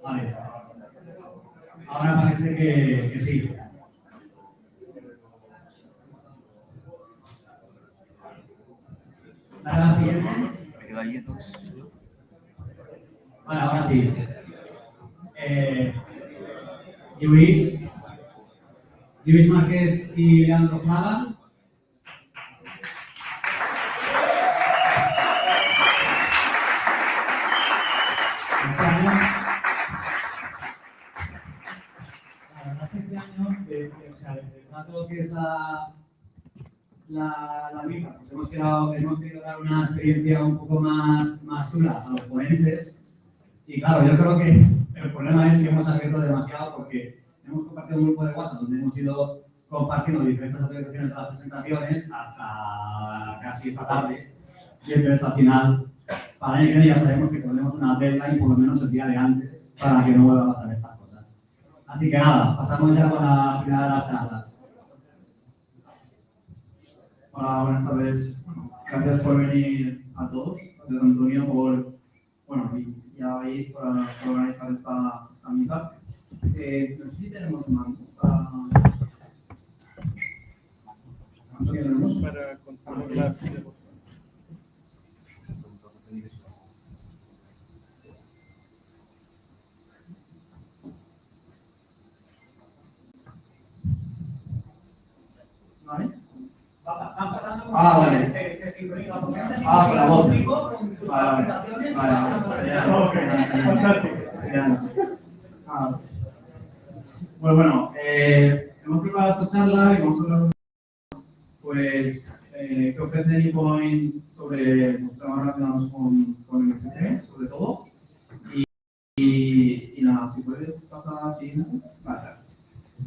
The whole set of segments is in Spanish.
Vale. Ahora parece que sí. ¿Dale a la siguiente? Me quedo ahí entonces. Vale, ahora sí. Luis Márquez y Leandro Fraga. Este año, o sea, dado lo que es la misma, pues hemos querido dar una experiencia un poco más chula a los ponentes. Y claro, yo creo que el problema es que hemos abierto demasiado porque hemos compartido un grupo de WhatsApp donde hemos ido compartiendo diferentes aplicaciones de las presentaciones hasta casi esta tarde. Y entonces al final, para el año que viene ya sabemos que ponemos una deadline por lo menos el día de antes para que no vuelva a pasar estas cosas. Así que nada, pasamos ya con la primera de las charlas. Hola, buenas tardes. Gracias por venir a todos. Gracias, Antonio, por organizar esta mitad. No sé si tenemos un mando Antonio, ¿tenemos? Para contar las... ¿Vale? Van pasando con vale. Se sincroniza porque antes con la voz. con tus presentaciones. Fantástico. Bueno, hemos preparado esta charla y vamos a hablar qué ofrece Anypoint sobre los temas relacionados con NFT, sobre todo. Y nada, si puedes pasar a la siguiente. Vale, gracias.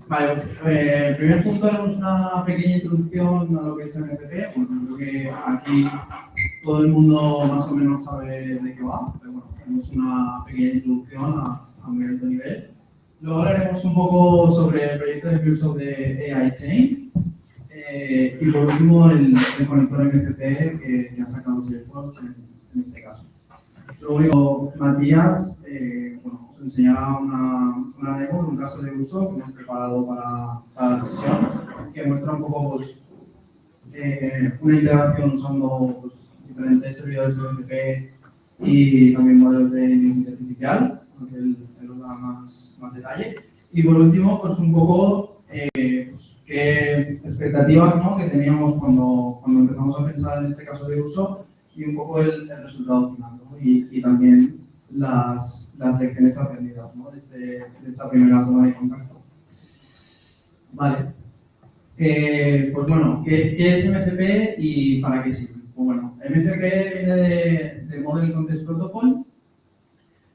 Vale, pues el primer punto haremos una pequeña introducción a lo que es NFT. Bueno, creo que aquí todo el mundo más o menos sabe de qué va, pero bueno, haremos una pequeña introducción a muy alto nivel. Luego hablaremos un poco sobre el proyecto de Microsoft de AI Chain. Y por último, el conector MFP que ha sacado Salesforce en este caso. Luego, Matías os enseñará una demo de un caso de uso que hemos preparado para la sesión, que muestra un poco una integración usando diferentes servidores MFP y también modelos de inteligencia artificial, aunque él os da más detalle. Y por último, un poco qué expectativas, ¿no?, que teníamos cuando empezamos a pensar en este caso de uso y un poco el resultado final, ¿no? Y también las lecciones aprendidas, ¿no?, de esta primera toma de contacto. Vale. Pues bueno, ¿qué es MCP y para qué sirve? Pues bueno, MCP viene de Model Context Protocol.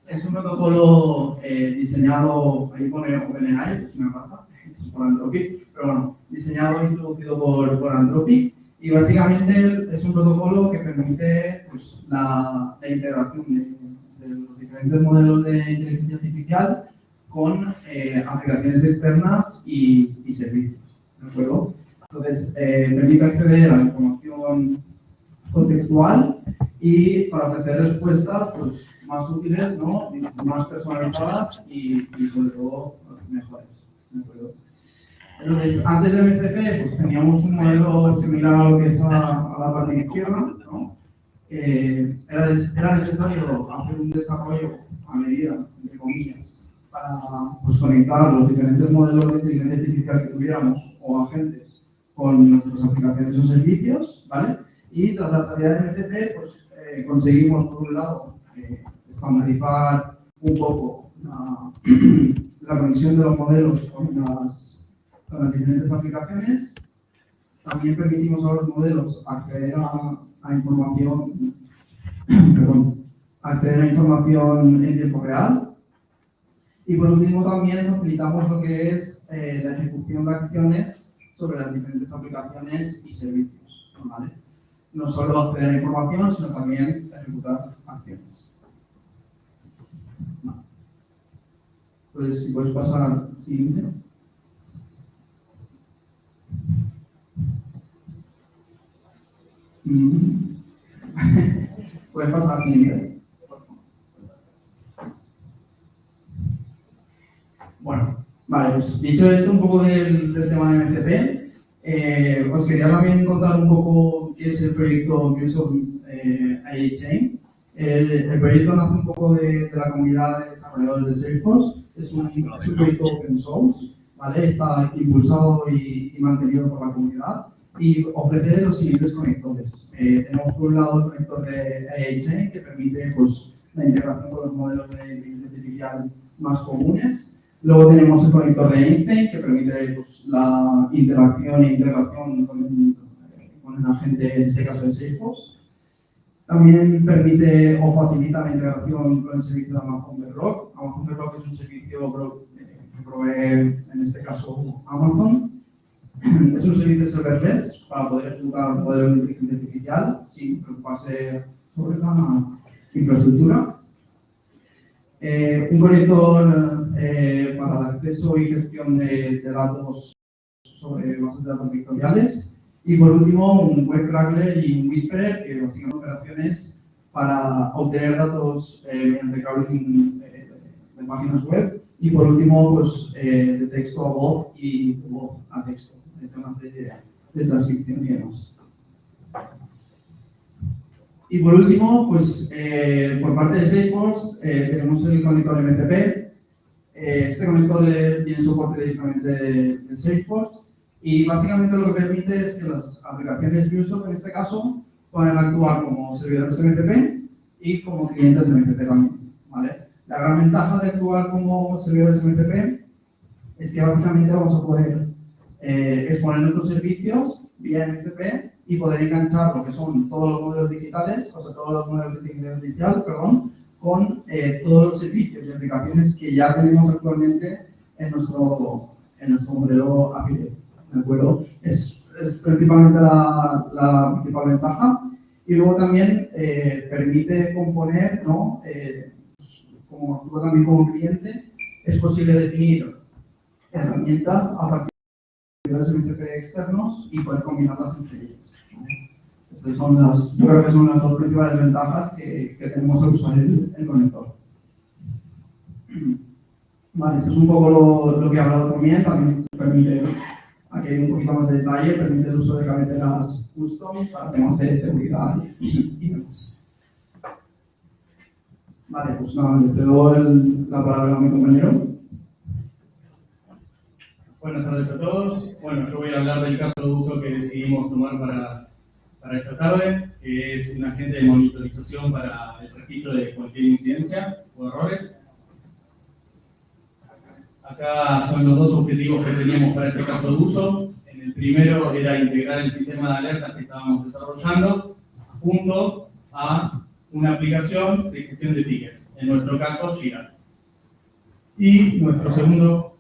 Es un protocolo diseñado, ahí pone OpenAI, es una carta, es por Anthropic, pero bueno, diseñado e introducido por Anthropic. Y básicamente es un protocolo que permite la integración de los diferentes modelos de inteligencia artificial con aplicaciones externas y servicios. ¿De acuerdo? Entonces, permite acceder a la información contextual y para ofrecer respuestas más útiles, ¿no?, más personalizadas y sobre todo mejores. ¿De acuerdo? Entonces, antes de MCP, teníamos un modelo similar a lo que es a la parte izquierda, ¿no? Era necesario hacer un desarrollo a medida, entre comillas, para conectar los diferentes modelos de inteligencia artificial que tuviéramos o agentes con nuestras aplicaciones o servicios, ¿vale? Y tras la salida de MCP, conseguimos, por un lado, estandarizar un poco la conexión de los modelos con las diferentes aplicaciones. También permitimos a los modelos acceder a información, acceder a información en tiempo real. Y por último también facilitamos lo que es la ejecución de acciones sobre las diferentes aplicaciones y servicios, ¿vale? No solo acceder a información, sino también ejecutar acciones. Vale. Pues si puedes pasar al siguiente. Puedes pasar sin nivel. Bueno, vale, pues dicho esto un poco del tema de MCP, os quería también contar un poco qué es el proyecto Microsoft IHN. El proyecto nace un poco de la comunidad de desarrolladores de Salesforce. Es un proyecto open source, ¿vale? Está impulsado y mantenido por la comunidad y ofrece los siguientes conectores. Tenemos por un lado el conector de IHN que permite pues, la integración con los modelos de inteligencia artificial más comunes. Luego tenemos el conector de Einstein que permite pues, la interacción e integración con el agente, en este caso de Salesforce. También permite o facilita la integración con el servicio de Amazon Bedrock. Amazon Bedrock es un servicio que provee, en este caso, Amazon. Es un servicio serverless para poder ejecutar modelos de inteligencia artificial sin preocuparse sobre la infraestructura. Un conector para el acceso y gestión de datos sobre bases de datos vectoriales. Y por último, un Web Crawler y un Whisperer, que básicamente son operaciones para obtener datos mediante crawling de páginas web. Y por último, pues, de texto a voz y voz a texto, de temas de transcripción y demás. Y por último, pues, por parte de Salesforce, tenemos el conector MCP. Este conector tiene soporte directamente de Salesforce. Y básicamente lo que permite es que las aplicaciones Microsoft, en este caso, puedan actuar como servidores MCP y como clientes MCP también, ¿vale? La gran ventaja de actuar como servidores MCP es que básicamente vamos a poder exponer nuestros servicios vía MCP y poder enganchar lo que son todos los modelos digitales, o sea, todos los modelos de inteligencia artificial, perdón, con todos los servicios y aplicaciones que ya tenemos actualmente en nuestro modelo API. ¿De acuerdo? Es principalmente la principal ventaja. Y luego también permite componer, ¿no? Como actúa también como cliente, es posible definir herramientas a partir de los MCP externos y poder combinarlas entre ellos. Estas son yo creo que son las dos principales ventajas que tenemos al usar el conector. Vale, esto es un poco lo que he hablado también permite. Aquí hay un poquito más de detalle, permite el uso de cabeceras custom para temas de seguridad y demás. Vale, pues nada, le cedo la palabra a mi compañero. Buenas tardes a todos. Bueno, yo voy a hablar del caso de uso que decidimos tomar para esta tarde, que es un agente de monitorización para el registro de cualquier incidencia o errores. Acá son los dos objetivos que teníamos para este caso de uso. En el primero era integrar el sistema de alertas que estábamos desarrollando junto a una aplicación de gestión de tickets, en nuestro caso Jira. Y nuestro segundo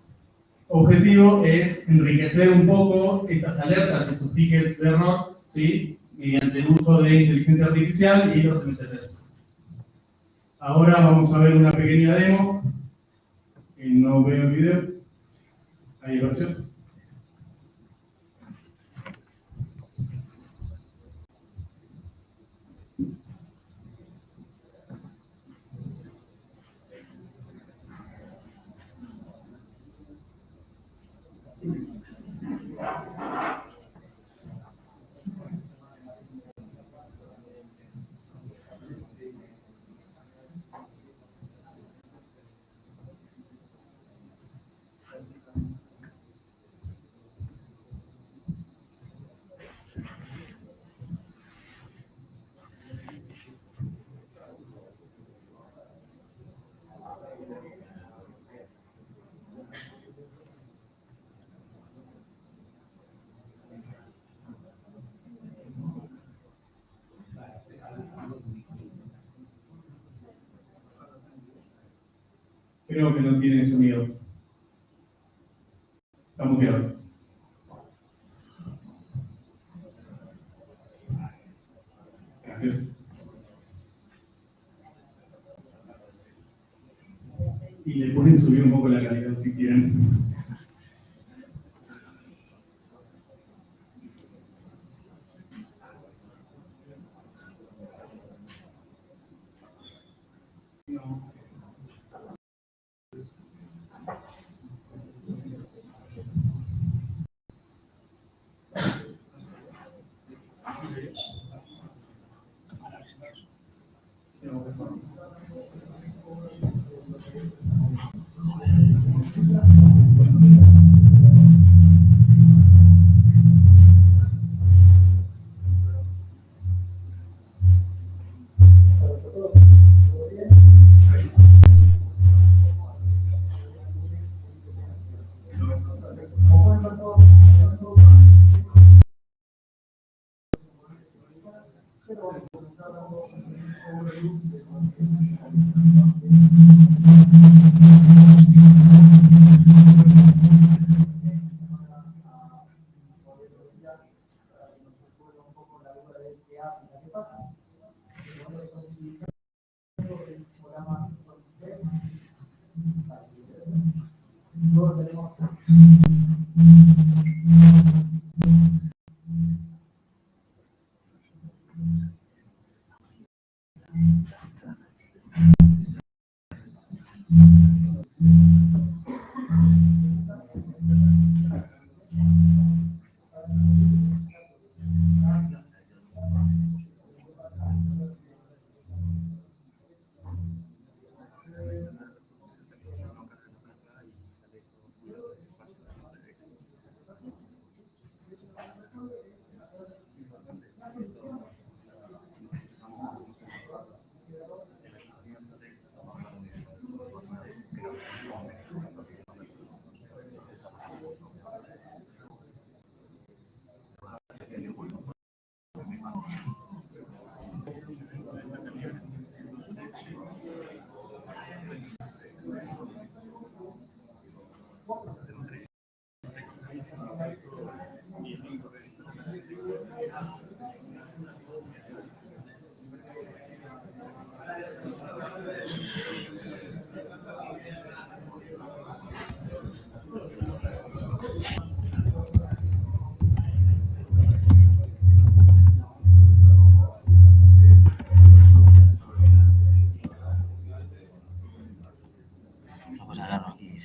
objetivo es enriquecer un poco estas alertas, estos tickets de error, ¿sí? Mediante el uso de inteligencia artificial y los MCPs. Ahora vamos a ver una pequeña demo. No veo el video. ¿Hay versión? Creo que no tiene sonido. Está muteado. Gracias. Y le pueden subir un poco la calidad si quieren. Pues agarro aquí.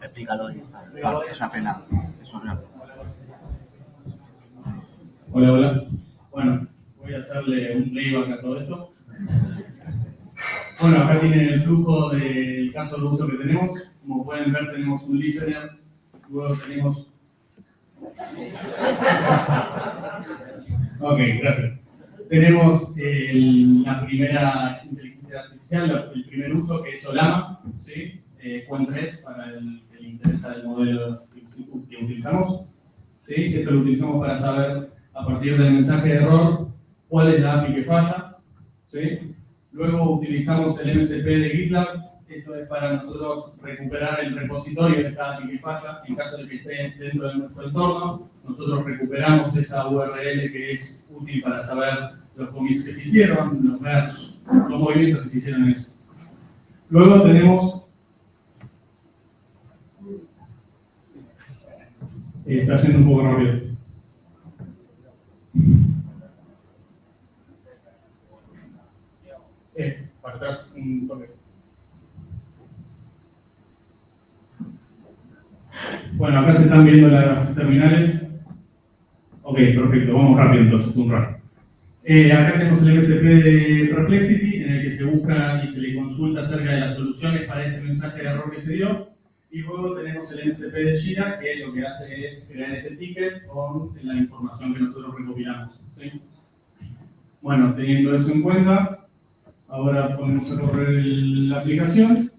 Explícalo y ya está. Claro, es una pena. Es una pena. Hola, hola. Bueno, voy a hacerle un playback a todo esto. Bueno, acá tienen el flujo del caso de uso que tenemos. Como pueden ver, tenemos un listener. Luego tenemos... Ok, gracias. Tenemos la primera inteligencia artificial, el primer uso, que es Solama, ¿sí? QuEN3 para el que le interesa el modelo que utilizamos. ¿Sí? Esto lo utilizamos para saber, a partir del mensaje de error, cuál es la API que falla. ¿Sí? Luego utilizamos el MSP de GitLab. Esto es para nosotros recuperar el repositorio de esta API que falla. En caso de que esté dentro de nuestro entorno, nosotros recuperamos esa URL que es útil para saber los commits que se hicieron, los merge, los movimientos que se hicieron en eso. Luego tenemos... está yendo un poco rápido. Para atrás un toque. Bueno, acá se están viendo las terminales. Ok, perfecto, vamos rápido entonces, un rato. Acá tenemos el MSP de Perplexity, en el que que se busca y se le consulta acerca de las soluciones para este mensaje de error que se dio. Y luego tenemos el MCP de Jira, que lo que hace es crear este ticket con la información que nosotros recopilamos, ¿sí? Bueno, teniendo eso en cuenta, ahora ponemos a correr la aplicación.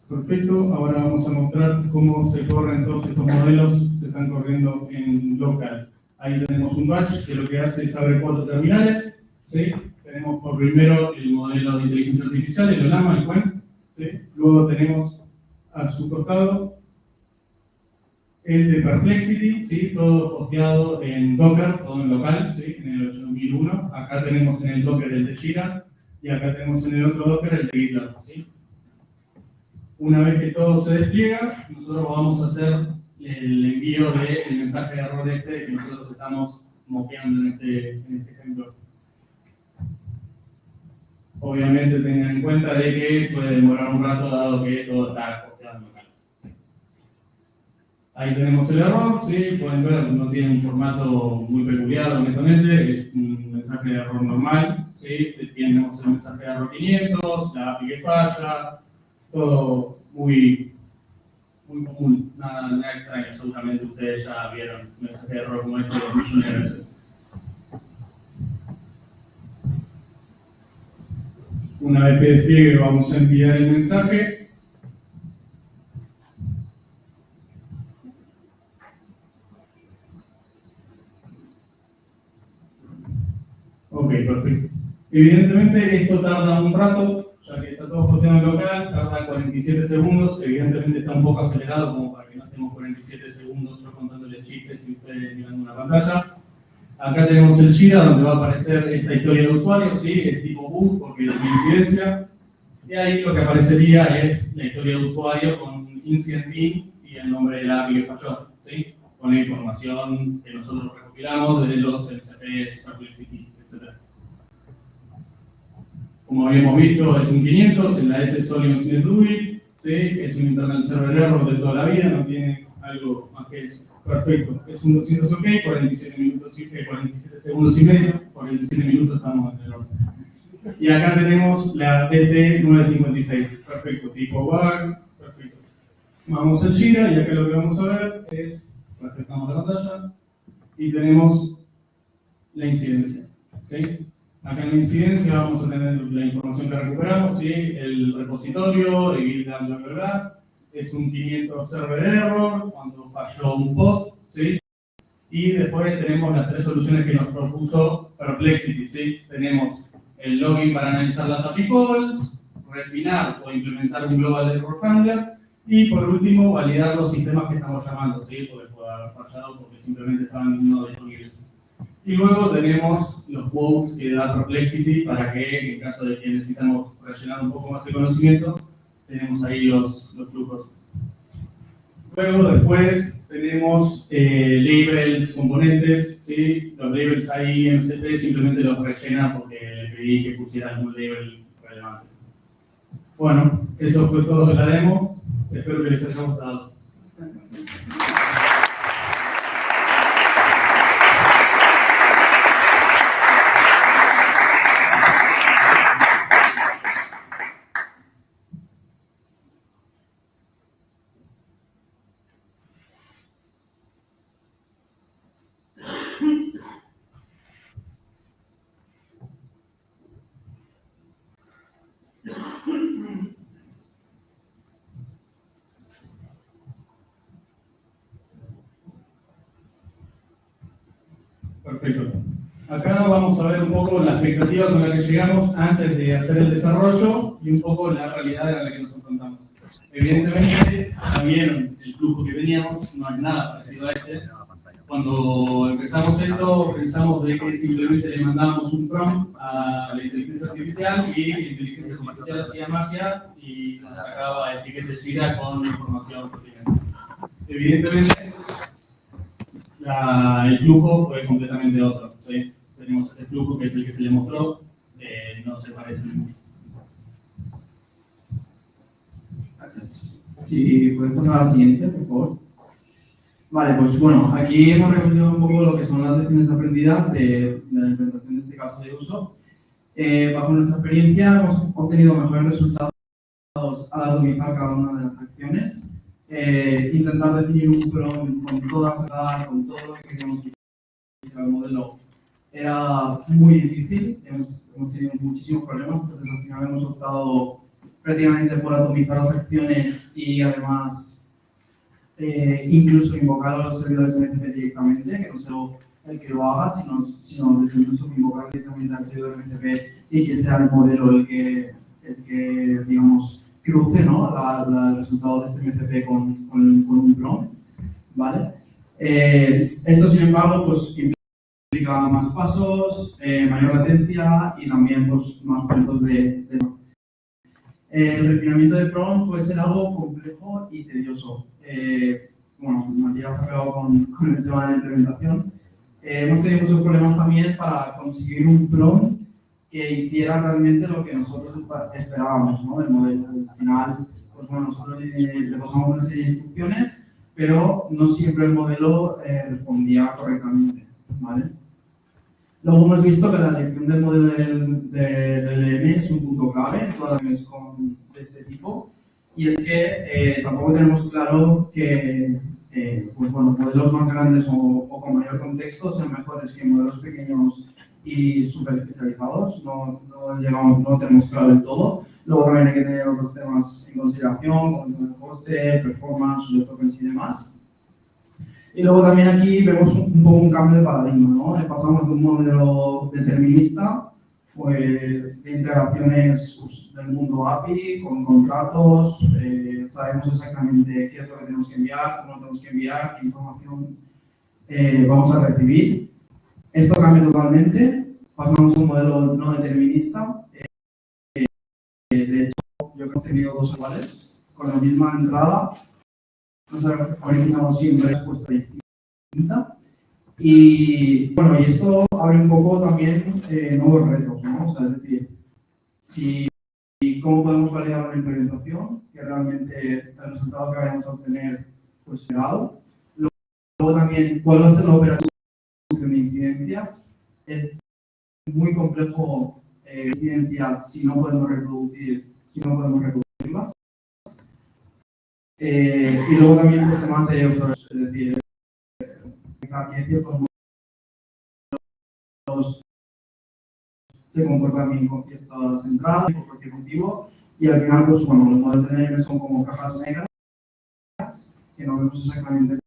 Perfecto, ahora vamos a mostrar cómo se corren todos estos modelos, se están corriendo en local. Ahí tenemos un batch que lo que hace es abre 4 terminales, ¿sí? Tenemos por primero el modelo de inteligencia artificial, el OLAMA, el CUEN, ¿sí? Luego tenemos a su costado el de Perplexity, ¿sí? Todo hosteado en Docker, todo en local, ¿sí? En el 8001. Acá tenemos en el Docker el de Jira y acá tenemos en el otro Docker el de GitLab, ¿sí? Una vez que todo se despliega, nosotros vamos a hacer el envío del mensaje de error que nosotros estamos moqueando en este ejemplo. Obviamente tengan en cuenta de que puede demorar un rato dado que todo está hosteado en local. Ahí tenemos el error, ¿sí? Pueden ver, no tiene un formato muy peculiar, honestamente, es un mensaje de error normal, ¿sí? Tenemos el mensaje de error 500, la API que falla, todo muy común, nada extraño, seguramente ustedes ya vieron un mensaje de error como este millones de veces. Una vez que despliegue vamos a enviar el mensaje. Ok, perfecto. Evidentemente esto tarda un rato, ya que está todo hosteado en local, tarda 47 segundos, evidentemente está un poco acelerado como para que no estemos 47 segundos yo contándole chistes y ustedes mirando una pantalla. Acá tenemos el Jira donde va a aparecer esta historia de usuario, ¿sí? Es tipo boot porque es una incidencia. Y ahí lo que aparecería es la historia de usuario con incident bin y el nombre de la API que falló, ¿sí? Con la información que nosotros recopilamos de los MCPs, Perplexity, etc. Como habíamos visto, es un 500, en la S solo incident do it, ¿sí? Es un internal server error de toda la vida, no tiene algo más que eso. Perfecto, es un 200 OK, 47 segundos y medio, 47 minutos estamos en el orden. Y acá tenemos la DT956, perfecto, tipo WAG, perfecto. Vamos al Jira y acá lo que vamos a ver es, refrescamos la pantalla y tenemos la incidencia, ¿sí? Acá en la incidencia vamos a tener la información que recuperamos, ¿sí? El repositorio, el GitLab, bla, bla, bla. Es un 500 server error, cuando falló un post, ¿sí? Y después tenemos las 3 soluciones que nos propuso Perplexity, ¿sí? Tenemos el login para analizar las API calls, refinar o implementar un global error handler, y por último, validar los sistemas que estamos llamando, ¿sí? Porque puede haber fallado porque simplemente estaban no disponibles. Y luego tenemos los quotes que da Perplexity para que, en caso de que necesitamos rellenar un poco más de conocimiento, tenemos ahí los flujos. Luego, después, tenemos labels, componentes, ¿sí? Los labels ahí en MCP simplemente los rellena porque le pedí que pusiera algún label relevante. Bueno, eso fue todo de la demo. Espero que les haya gustado. Perfecto. Acá vamos a ver un poco la expectativa con la que llegamos antes de hacer el desarrollo y un poco la realidad a la que nos enfrentamos. Evidentemente, también el flujo que teníamos no es nada parecido a este. Cuando empezamos esto, pensamos de que simplemente le mandábamos un prompt a la inteligencia artificial y la inteligencia artificial hacía magia y nos sacaba etiquetas de Jira con información pertinente. Evidentemente, el flujo fue completamente otro, ¿sí? Tenemos este flujo que es el que se le mostró, no se parece mucho. Si puedes pasar a la siguiente, por favor. Vale, pues bueno, aquí hemos reunido un poco lo que son las lecciones aprendidas de la implementación de este caso de uso. Bajo nuestra experiencia hemos obtenido mejores resultados al atomizar cada una de las acciones. Intentar definir un prompt con con todo lo que queríamos que hiciera el modelo era muy difícil, hemos tenido muchísimos problemas, entonces al final hemos optado prácticamente por atomizar las acciones y además incluso invocar a los servidores MCP directamente, que no sea el que lo haga, sino incluso invocar directamente al servidor MCP y que sea el modelo el que digamos, cruce, ¿no? el resultado de este MCP con un prompt, ¿vale? Esto, sin embargo, pues implica más pasos, mayor latencia y también pues, más puntos de el refinamiento de prompt puede ser algo complejo y tedioso. Bueno, Matías ha pegado con el tema de la implementación. Hemos tenido muchos problemas también para conseguir un prompt que hiciera realmente lo que nosotros esperábamos, ¿no? Del modelo. Al final, pues bueno, nosotros le pasamos una serie de instrucciones, pero no siempre el modelo respondía correctamente, ¿vale? Luego hemos visto que la elección del modelo del LM es un punto clave en todas las acciones de este tipo, y es que tampoco tenemos claro que pues bueno, modelos más grandes o con mayor contexto sean mejores que modelos pequeños y súper especializados. No tenemos claro del todo. Luego también hay que tener otros temas en consideración, como el coste, performance, user tokens y demás. Y luego también aquí vemos un poco un cambio de paradigma, ¿no? Pasamos de un modelo determinista, pues, de integraciones pues, del mundo API, con contratos, sabemos exactamente qué es lo que tenemos que enviar, cómo lo tenemos que enviar, qué información vamos a recibir. Esto cambia totalmente, pasamos a un modelo no determinista. De hecho, yo creo que hemos tenido dos iguales, con la misma entrada. Nos ha originado siempre respuesta distinta. Y bueno, y esto abre un poco también nuevos retos, ¿no? O sea, es decir, cómo podemos validar una implementación, que realmente el resultado que vayamos a obtener pues será dado. Luego también, ¿cuál va a ser la operación de incidencias? Es muy complejo incidencias si no podemos reproducirlas. Y luego también pues, temas de usuarios, es decir, aquí hay ciertos modelos se comportan bien con ciertas entradas, por cualquier motivo, y al final, pues bueno, los modelos de NM son como cajas negras, que no vemos exactamente,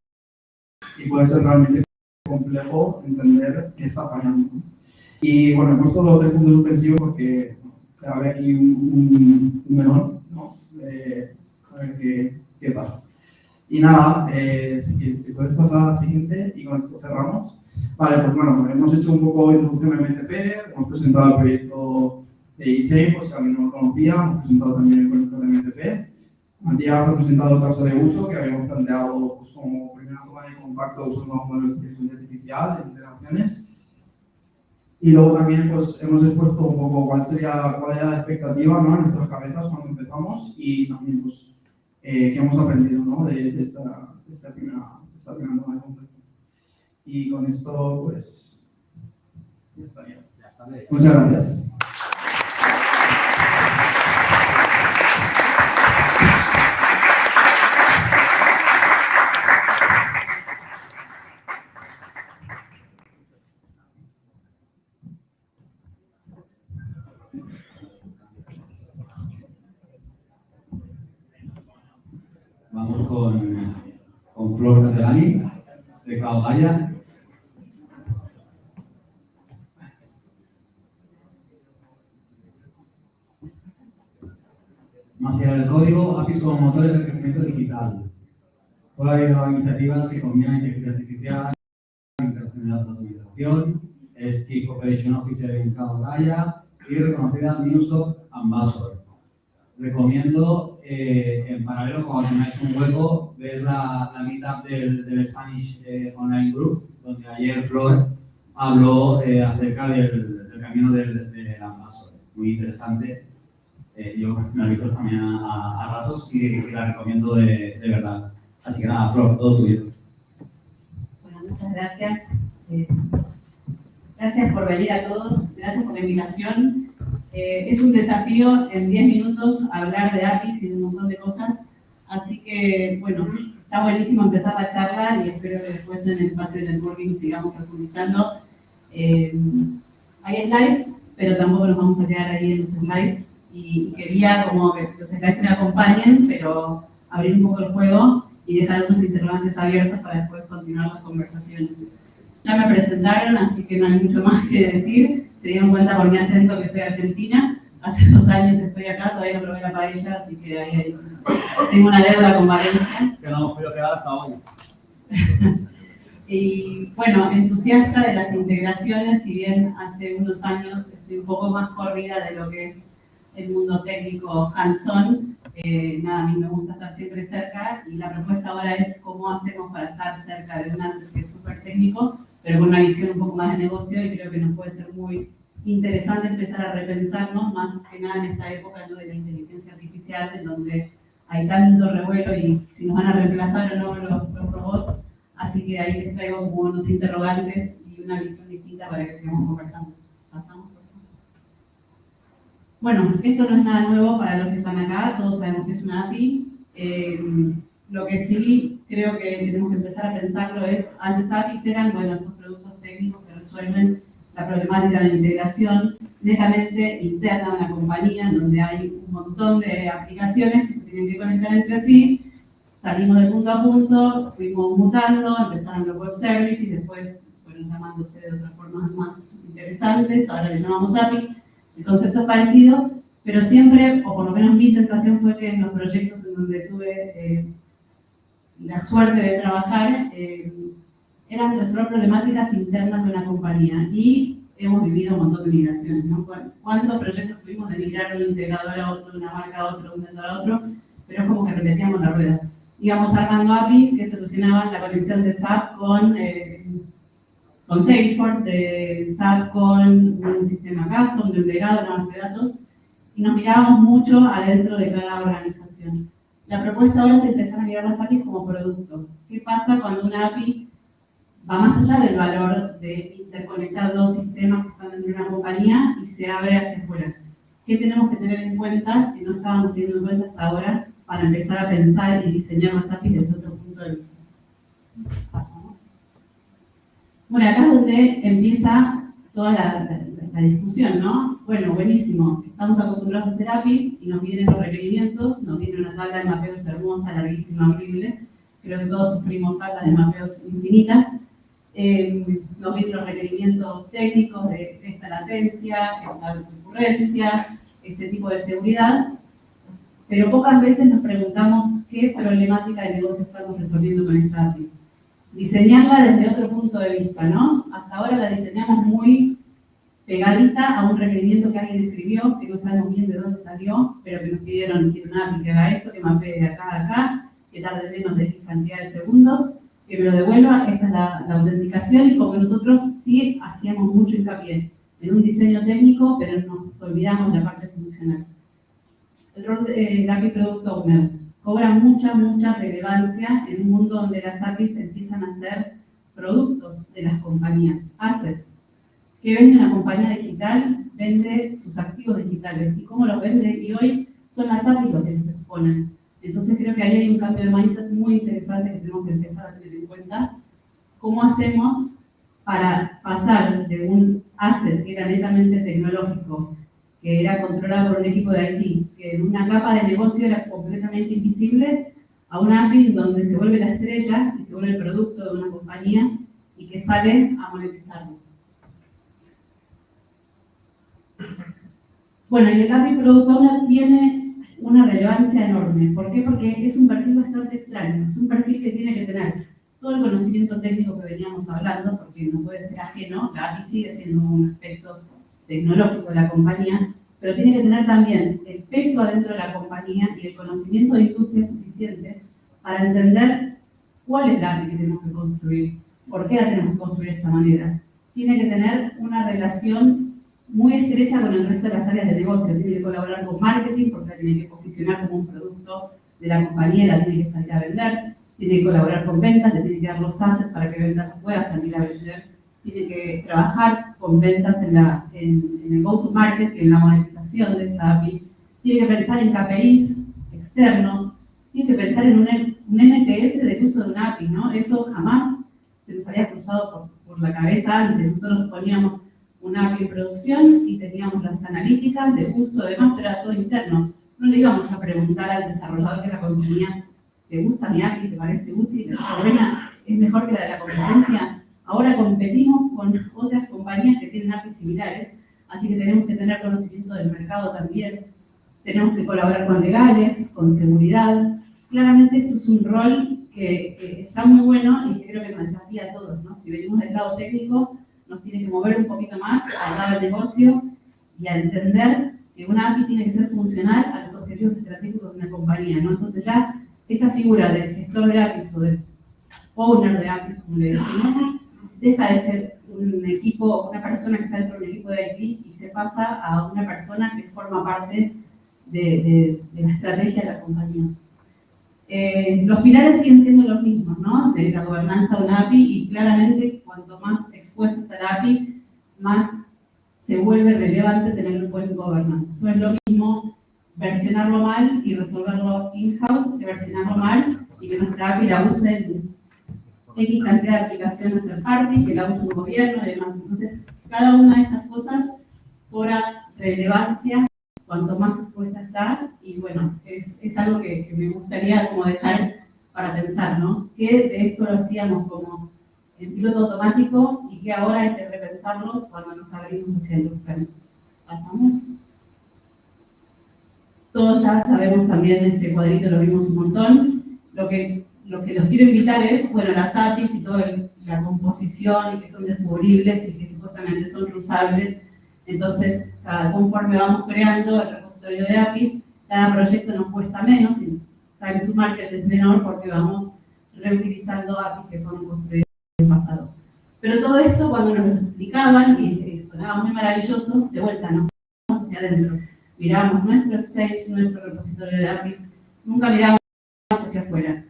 y puede ser realmente complejo entender qué está fallando. Y bueno, he puesto los 3 puntos suspensivos porque se ve aquí un menor, ¿no? A ver qué pasa. Y nada, si puedes pasar a la siguiente y con esto cerramos. Vale, pues bueno, hemos hecho un poco de introducción a MCP, hemos presentado el proyecto de eChain, pues que alguien no lo conocía, hemos presentado también el proyecto de MCP. Matías ha presentado el caso de uso que habíamos planteado pues, como primera toma de contacto usando un modelo de inteligencia artificial en integraciones. Y luego también pues, hemos expuesto un poco cuál era la expectativa, ¿no? En nuestras cabezas cuando empezamos y también pues, qué hemos aprendido, ¿no? de esta primera toma de contacto. Y con esto, pues, ya estaría. Muchas gracias. Vamos con Flor Catalani, de Cloud Gaia. Más allá del código, APIs como motores de crecimiento digital. Puede haber iniciativas que combinan inteligencia artificial, internacional de automatización, es Chief Operation Officer en Cloud Gaia y reconocida MuleSoft Ambassador. Recomiendo, en paralelo, cuando tengáis un hueco, ver la meetup del Spanish Online Group, donde ayer Flor habló acerca del camino del Ambassador. Muy interesante. Yo me he visto también a ratos y la recomiendo de verdad. Así que nada, Flor, todo tuyo. Muchas gracias. Gracias por venir a todos, gracias por la invitación. Es un desafío en 10 minutos hablar de APIs y de un montón de cosas, así que, bueno, está buenísimo empezar la charla y espero que después en el espacio de networking sigamos profundizando. Hay slides, pero tampoco nos vamos a quedar ahí en los slides y quería como que los slides me acompañen, pero abrir un poco el juego y dejar unos interrogantes abiertos para después continuar las conversaciones. Ya me presentaron, así que no hay mucho más que decir. Se dieron cuenta por mi acento que soy argentina. Hace 2 años estoy acá, todavía no probé la paella, así que ahí tengo una deuda con Valencia. Que no hemos podido quedar hasta hoy. Y bueno, entusiasta de las integraciones, si bien hace unos años estoy un poco más corrida de lo que es el mundo técnico hands-on, nada, a mí me gusta estar siempre cerca y la propuesta ahora es cómo hacemos para estar cerca de un asset que es súper técnico, pero con una visión un poco más de negocio y creo que nos puede ser muy interesante empezar a repensarnos, más que nada en esta época, ¿no?, de la inteligencia artificial, en donde hay tanto revuelo y si nos van a reemplazar o no los robots. Así que ahí les traigo como unos interrogantes y una visión distinta para que sigamos conversando. ¿Pasamos, por favor? Bueno, esto no es nada nuevo para los que están acá, todos sabemos que es una API. Lo que sí creo que tenemos que empezar a pensarlo es, antes APIs eran, bueno, estos productos técnicos que resuelven la problemática de la integración netamente interna de una compañía, en donde hay un montón de aplicaciones que se tienen que conectar entre sí. Salimos de punto a punto, fuimos mutando, empezaron los web services y después fueron llamándose de otras formas más interesantes, ahora le llamamos APIs. El concepto es parecido, pero siempre, o por lo menos mi sensación fue que en los proyectos en donde tuve la suerte de trabajar, eran resolver problemáticas internas de una compañía y hemos vivido un montón de migraciones, ¿no? ¿Cuántos proyectos tuvimos de migrar de un integrador a otro, de una marca a otro, de un vendedor a otro? Pero es como que repetíamos la rueda. Íbamos armando APIs que solucionaban la conexión de SAP con Salesforce, de SAP con un sistema custom, de un legado, una base de datos, y nos mirábamos mucho adentro de cada organización. La propuesta ahora es empezar a mirar las APIs como producto. ¿Qué pasa cuando una API va más allá del valor de interconectar 2 sistemas que están dentro de una compañía y se abre hacia afuera? ¿Qué tenemos que tener en cuenta que no estábamos teniendo en cuenta hasta ahora para empezar a pensar y diseñar las APIs desde otro punto de vista? Pasamos. Bueno, acá es donde empieza toda la discusión, ¿no? Bueno, buenísimo, estamos acostumbrados a hacer APIs y nos vienen los requerimientos, nos viene una tabla de mapeos hermosa, larguísima, horrible. Creo que todos sufrimos tablas de mapeos infinitas. Nos vienen los requerimientos técnicos de esta latencia, esta recurrencia, este tipo de seguridad, pero pocas veces nos preguntamos qué problemática de negocio estamos resolviendo con esta API. Diseñarla desde otro punto de vista, ¿no? Hasta ahora la diseñamos muy pegadita a un requerimiento que alguien escribió, que no sabemos bien de dónde salió, pero que nos pidieron que una API que haga esto, que mapee de acá a acá, que tarde menos de X cantidad de segundos, que me lo devuelva. Esta es la autenticación, y como que nosotros sí hacíamos mucho hincapié en un diseño técnico, pero nos olvidamos de la parte funcional. El rol del API Product Owner cobra mucha relevancia en un mundo donde las APIs empiezan a ser productos de las compañías, assets. ¿Qué vende una compañía digital? Vende sus activos digitales. ¿Y cómo los vende? Y hoy son las APIs los que los exponen. Entonces creo que ahí hay un cambio de mindset muy interesante que tenemos que empezar a tener en cuenta. ¿Cómo hacemos para pasar de un asset que era netamente tecnológico, que era controlado por un equipo de IT, que en una capa de negocio era completamente invisible, a una API donde se vuelve la estrella y se vuelve el producto de una compañía y que sale a monetizarlo? Bueno, y el API Product Owner tiene una relevancia enorme. ¿Por qué? Porque es un perfil bastante extraño. Es un perfil que tiene que tener todo el conocimiento técnico que veníamos hablando, porque no puede ser ajeno. La API sigue siendo un aspecto tecnológico de la compañía, pero tiene que tener también el peso adentro de la compañía y el conocimiento de industria suficiente para entender cuál es la API que tenemos que construir, por qué la tenemos que construir de esta manera. Tiene que tener una relación muy estrecha con el resto de las áreas de negocio. Tiene que colaborar con marketing porque la tiene que posicionar como un producto de la compañía y la tiene que salir a vender. tiene que colaborar con ventas, le tiene que dar los assets para que ventas pueda salir a vender, tiene que trabajar con ventas en el go-to-market, en la monetización de esa API, tiene que pensar en KPIs externos, tiene que pensar en un NPS del uso de una API, ¿no? Eso jamás se nos había cruzado por la cabeza antes. Nosotros poníamos una API en producción y teníamos las analíticas de uso, demás, pero era todo interno. No le íbamos a preguntar al desarrollador que la consumía, ¿te gusta mi API? ¿Te parece útil? ¿Es buena? ¿Es mejor que la de la competencia? Ahora competimos con otras compañías que tienen APIs similares, así que tenemos que tener conocimiento del mercado también. Tenemos que colaborar con legales, con seguridad. Claramente esto es un rol que está muy bueno y que creo que nos desafía a todos, ¿no? Si venimos del lado técnico, nos tiene que mover un poquito más al lado del negocio y a entender que una API tiene que ser funcional a los objetivos estratégicos de una compañía, ¿no? Entonces ya esta figura del gestor de APIs o del owner de APIs, como le decimos, deja de ser un equipo, una persona que está dentro del equipo de IT y se pasa a una persona que forma parte de la estrategia de la compañía. Los pilares siguen siendo los mismos, ¿no? De la gobernanza de una API y claramente cuanto más expuesta está la API, más se vuelve relevante tener un buen governance. No es lo mismo versionarlo mal y resolverlo in-house que versionarlo mal y que nuestra API la use en X cantidad de aplicaciones third party, que la use un gobierno y demás. Entonces, cada una de estas cosas cobra relevancia cuanto más expuesta está, y bueno, es algo que me gustaría como dejar para pensar, ¿no? Que de esto lo hacíamos como en piloto automático y que ahora hay que repensarlo cuando nos abrimos hacia el usuario. ¿Pasamos? Todos ya sabemos también, este cuadrito lo vimos un montón. Lo que los quiero invitar es, bueno, las APIs y toda la composición y que son descubribles y que supuestamente son reusables. Entonces, conforme vamos creando el repositorio de APIs, cada proyecto nos cuesta menos y time to market es menor porque vamos reutilizando APIs que fueron construidas en el pasado. Pero todo esto, cuando nos lo explicaban y sonaba muy maravilloso, de vuelta nos vamos hacia adentro. Miramos nuestro exchange, nuestro repositorio de APIs, nunca miramos hacia afuera.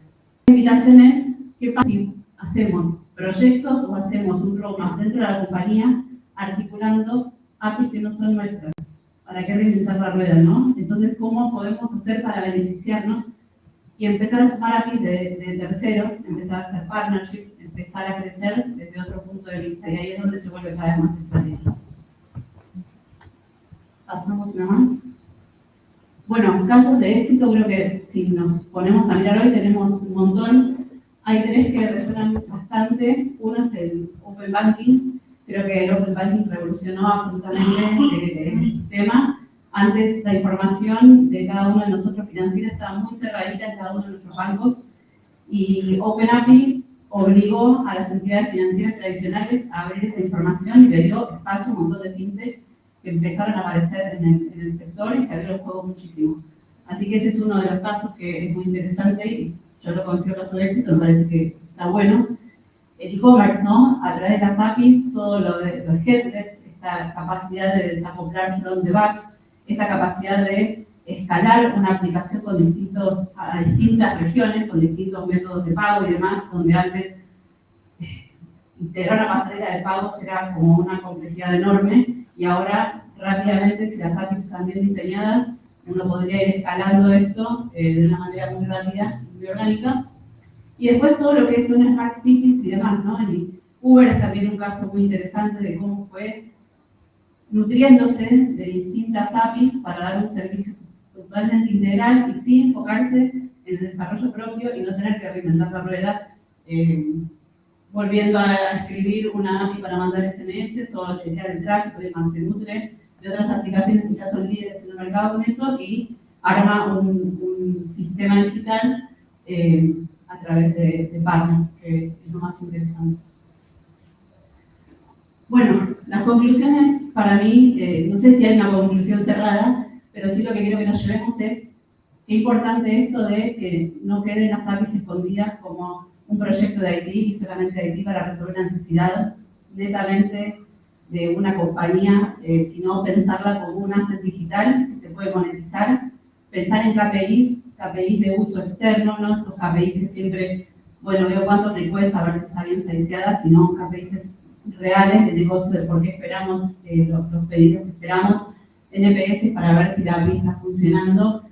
La invitación es, ¿qué pasa si hacemos proyectos o hacemos un roadmap dentro de la compañía articulando APIs que no son nuestras? ¿Para qué reinventar la rueda, no? Entonces, ¿cómo podemos hacer para beneficiarnos y empezar a sumar APIs de terceros, empezar a hacer partnerships, empezar a crecer desde otro punto de vista? Y ahí es donde se vuelve cada vez más estratégico. Pasamos una más. Bueno, casos de éxito, creo que si nos ponemos a mirar hoy tenemos un montón. Hay tres que resuenan bastante. Uno es el Open Banking. Creo que el Open Banking revolucionó absolutamente el sistema. Antes la información de cada uno de nosotros financiera estaba muy cerradita en cada uno de nuestros bancos y Open API obligó a las entidades financieras tradicionales a abrir esa información y le dio espacio a un montón de fintech que empezaron a aparecer en el sector y se abrió el juego muchísimo. Así que ese es uno de los casos que es muy interesante y yo lo considero caso de éxito, me parece que está bueno. El e-commerce, ¿no? A través de las APIs, todo lo de los headlets, esta capacidad de desacoplar front de back, esta capacidad de escalar una aplicación con a distintas regiones, con distintos métodos de pago y demás, donde antes integrar una pasarela de pagos era como una complejidad enorme y ahora rápidamente, si las APIs están bien diseñadas, uno podría ir escalando esto de una manera muy rápida, muy orgánica. Y después todo lo que son Smart Cities y demás, ¿no? Y Uber es también un caso muy interesante de cómo fue nutriéndose de distintas APIs para dar un servicio totalmente integral y sin enfocarse en el desarrollo propio y no tener que reinventar la rueda, volviendo a escribir una API para mandar SMS o chequear el tráfico y demás. Se nutre de otras aplicaciones que ya son líderes en el mercado con eso y arma un sistema digital a través de partners, que es lo más interesante. Bueno, las conclusiones para mí, no sé si hay una conclusión cerrada, pero sí lo que quiero que nos llevemos es qué importante esto de que no queden las APIs escondidas como un proyecto de IT y solamente de IT para resolver una necesidad netamente de una compañía, sino pensarla como un asset digital que se puede monetizar, pensar en KPIs de uso externo, ¿no? Esos KPIs que siempre bueno, veo cuántos requests, a ver si está bien sizeada, si no, KPIs reales de negocio, de por qué esperamos los pedidos que esperamos, NPS para ver si la API está funcionando,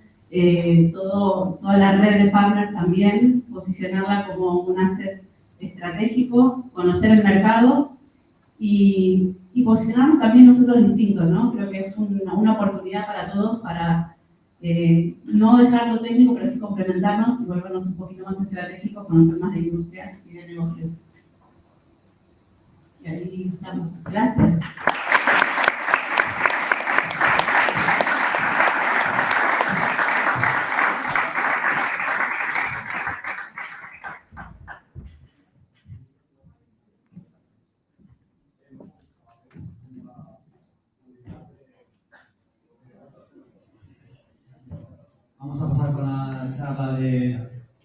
toda la red de partners también, posicionarla como un asset estratégico, conocer el mercado y posicionarnos también nosotros distintos, ¿no? Creo que es una oportunidad para todos para no dejar lo técnico, pero sí complementarnos y volvernos un poquito más estratégicos, conocer más de industria y de negocio. Y ahí estamos. Gracias. Vamos a pasar con la charla de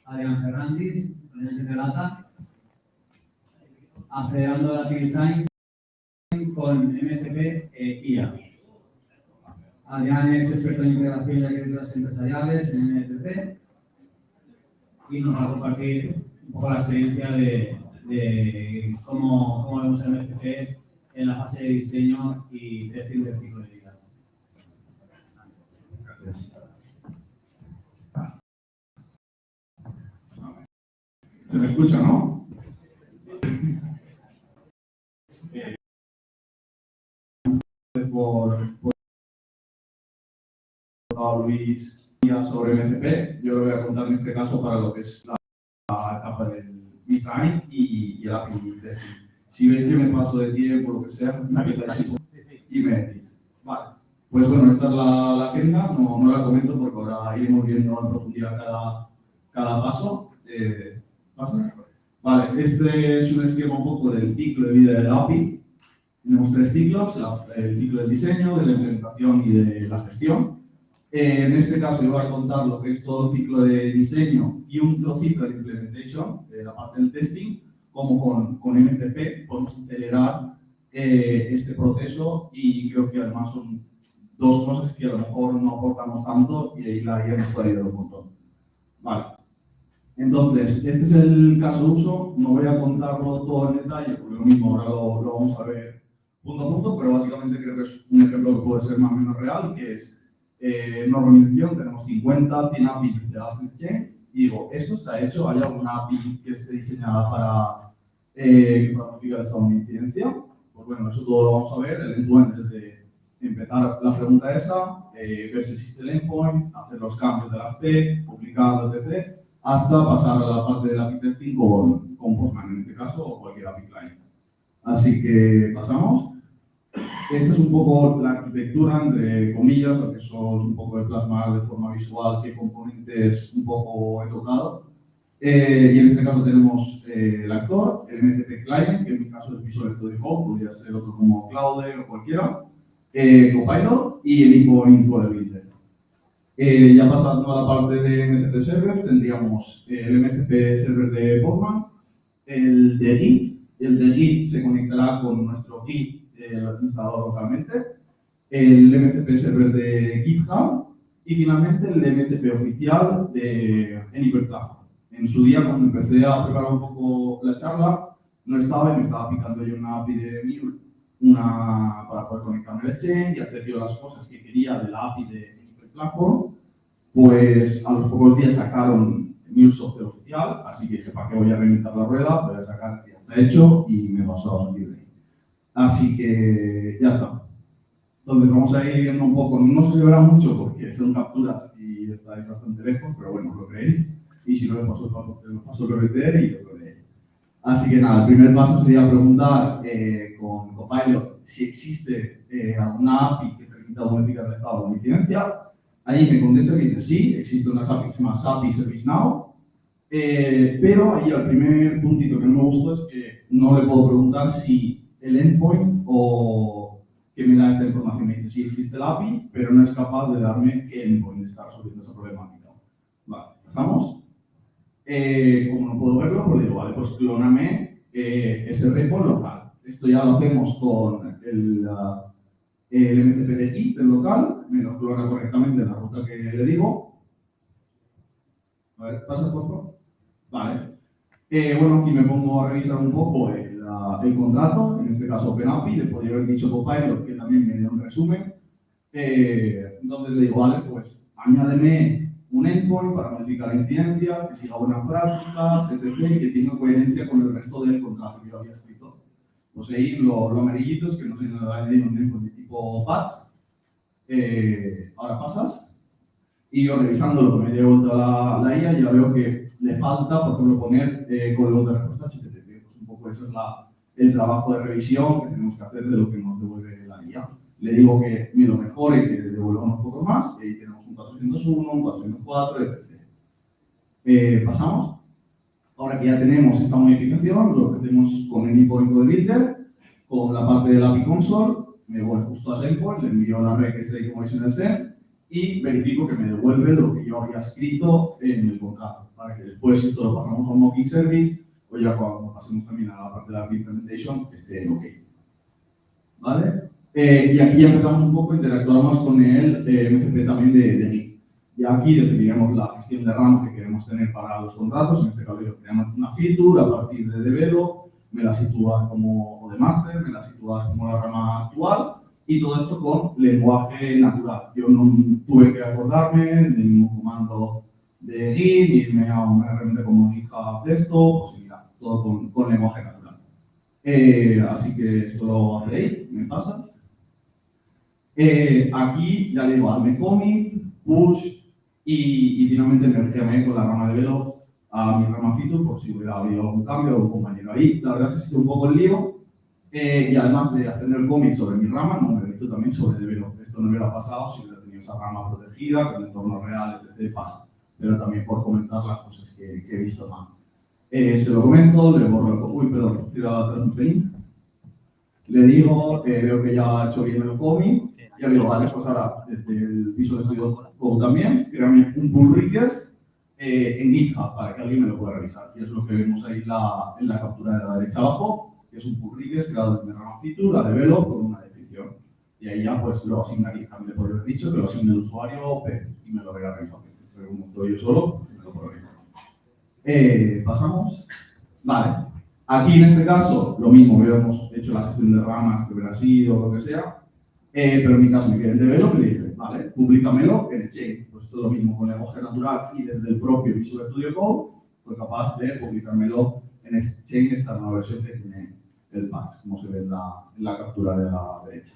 Adrián Fernández, presidente de Data, acelerando el API Design con MCP IA. Adrián es experto en integración de arquitecturas empresariales en MCP y nos va a compartir un poco la experiencia de cómo vemos el MCP en la fase de diseño y testing del ciclo de vida. Gracias. ¿Se me escucha, no? Por Luis sobre MCP, yo lo voy a contar en este caso para lo que es la etapa del design y el API testing. Si veis que me paso de tiempo, lo que sea, me avisáis y me decís. Vale. Pues bueno, esta es la agenda, no la comento porque ahora iremos viendo en profundidad cada paso. ¿Pasa? Vale, este es un esquema un poco del ciclo de vida del API. Tenemos 3 ciclos, el ciclo del diseño, de la implementación y de la gestión. En este caso yo voy a contar lo que es todo el ciclo de diseño y un trocito de implementation, de la parte del testing, como con MCP podemos acelerar este proceso y creo que además son 2 cosas que a lo mejor no aportamos tanto y ahí la hemos podido un montón. Vale. Entonces, este es el caso de uso, no voy a contarlo todo en detalle, porque lo mismo ahora lo vamos a ver punto a punto, pero básicamente creo que es un ejemplo que puede ser más o menos real, que es una organización, tenemos 50, 100 APIs integradas en Exchange, y digo, ¿esto está hecho? ¿Hay alguna API que esté diseñada para notificar el estado de incidencia? Pues bueno, eso todo lo vamos a ver, el end-to-end desde empezar la pregunta esa, ver si existe el endpoint, hacer los cambios de la API, publicarlo, etc., hasta pasar a la parte del API testing con Postman en este caso o cualquier API client. Así que pasamos. Esta es un poco la arquitectura, entre comillas, aunque eso es un poco de plasmar de forma visual qué componentes un poco he tocado. Y en este caso tenemos el actor, el MCP client, que en mi caso es Visual Studio Code, podría ser otro como Cloud o cualquiera, Copilot y el endpoint Builder. Ya pasando a la parte de MCP Servers, tendríamos el MCP Server de Postman, el de Git. El de Git se conectará con nuestro Git instalado localmente, el MCP Server de GitHub y finalmente el MCP oficial de Anyper Platform. En su día, cuando empecé a preparar un poco la charla, no estaba y me estaba picando yo una API de Mule para poder conectarme al Exchange y hacer yo las cosas que quería de la API de Platform, pues a los pocos días sacaron MuleSoft oficial, así que dije, ¿para qué voy a reinventar la rueda? Voy a sacar que ya está hecho y me pasó a partir de ahí. Así que ya está. Entonces vamos a ir viendo un poco, no se verá mucho porque son capturas y estáis bastante lejos, pero bueno, lo veréis. Y si no, les paso el PPT y lo veréis. Así que nada, el primer paso sería preguntar con Copilot si existe alguna API que permita modificar el estado de incidencia. Ahí me contesta que dice sí, existen unas APIs que se llama SAP y ServiceNow, pero ahí el primer puntito que no me gustó es que no le puedo preguntar si el endpoint o que me da esta información. Me dice sí existe la API, pero no es capaz de darme qué endpoint está resolviendo esa problemática. Vale, ¿estamos? Como no puedo verlo, pues digo, vale, pues clóname ese repo local. Esto ya lo hacemos con el MCP de Git del local, me lo clona correctamente en la ruta que le digo. A ver, pasa por favor. Vale. Bueno, aquí me pongo a revisar un poco el contrato, en este caso OpenAPI, le podría haber dicho Copilot, que también me dio un resumen. Entonces le digo, vale, pues añádeme un endpoint para modificar incidencias, que siga buenas prácticas, etc., y que tenga coherencia con el resto del contrato que yo había escrito. Pues ahí lo amarillito es que no se nos va a añadir un endpoint de tipo patch. Ahora pasas, y yo revisando lo que me dio toda la IA, ya veo que le falta, por ejemplo, poner códigos de respuesta HTTP. Pues un poco ese es el trabajo de revisión que tenemos que hacer de lo que nos devuelve la IA. Le digo que me lo mejore y que le devuelva unos pocos más, y ahí tenemos un 401, un 404, etc. Pasamos. Ahora que ya tenemos esta modificación, lo que hacemos con el endpoint de builder, con la parte del API console, me voy justo a SailPoint, le envío la red que está ahí como es en el send, y verifico que me devuelve lo que yo había escrito en el contrato, para que después esto lo pasamos a un mocking service, o ya cuando pasemos también a la parte de la implementation, esté ok. ¿Vale? Y aquí ya empezamos un poco a interactuar más con el MCP también de Git. Y aquí definiremos la gestión de ramas que queremos tener para los contratos. En este caso, creamos una feature a partir de develop, me la sitúas como o de master, me la sitúas como la rama actual, y todo esto con lenguaje natural. Yo no tuve que acordarme de ningún comando de Git, ni irme a una herramienta como GitHub Desktop, pues mira, todo con lenguaje natural. Así que esto lo hacéis, me pasas. Aquí ya le digo, hazme commit, push y finalmente mergeame con la rama de develop a mi rama feature por si hubiera habido algún cambio o un compañero ahí. La verdad es que ha sido un poco el lío y además de hacer el commit sobre mi rama, no me lo hizo también sobre develop. Esto no hubiera pasado si hubiera tenido esa rama protegida con el entorno real, etc. pasa. Pero también por comentar las cosas que he visto mal. Se lo comento, le borro el... Uy, perdón, tiro atrás un pelín. Le digo, veo que ya ha hecho bien el commit. Ya le digo, vale, pues ahora desde el Visual Studio Code también, créame un pull request en GitHub para que alguien me lo pueda revisar. Y es lo que vemos ahí en la captura de la derecha abajo, que es un pull request creado en mi rama feature, la develop con una definición. Y ahí ya pues lo asigna GitHub. Le podría haber dicho que lo asigne el usuario P y me lo hubiera revisado. Pero como estoy yo solo, me lo puedo revisar. Pasamos. Vale. Aquí en este caso, lo mismo, hubiéramos hecho la gestión de ramas que hubiera sido o lo que sea. Pero en mi caso me quedé en develop y le dije, vale, públicamelo en el chain. Pues todo lo mismo con lenguaje natural y desde el propio Visual Studio Code fue capaz de publicármelo en el chain, esta nueva versión que tiene el patch, como se ve en la captura de la derecha.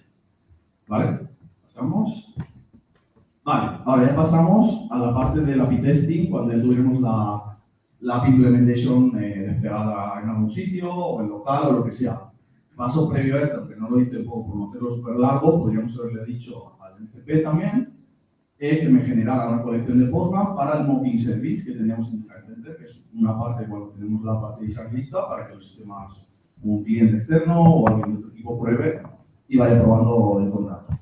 ¿Vale? Pasamos. Vale, ahora ya pasamos a la parte del API testing, cuando ya tuviéramos la API implementation desplegada en algún sitio o en local o lo que sea. Paso previo a esto, aunque no lo hice por no hacerlo súper largo, podríamos haberle dicho al MCP también que me generara una colección de Postman para el mocking service que teníamos en Design Center, que es una parte, bueno, tenemos la parte de design lista para que los sistemas, un cliente externo o alguien de otro equipo pruebe y vaya probando el contrato.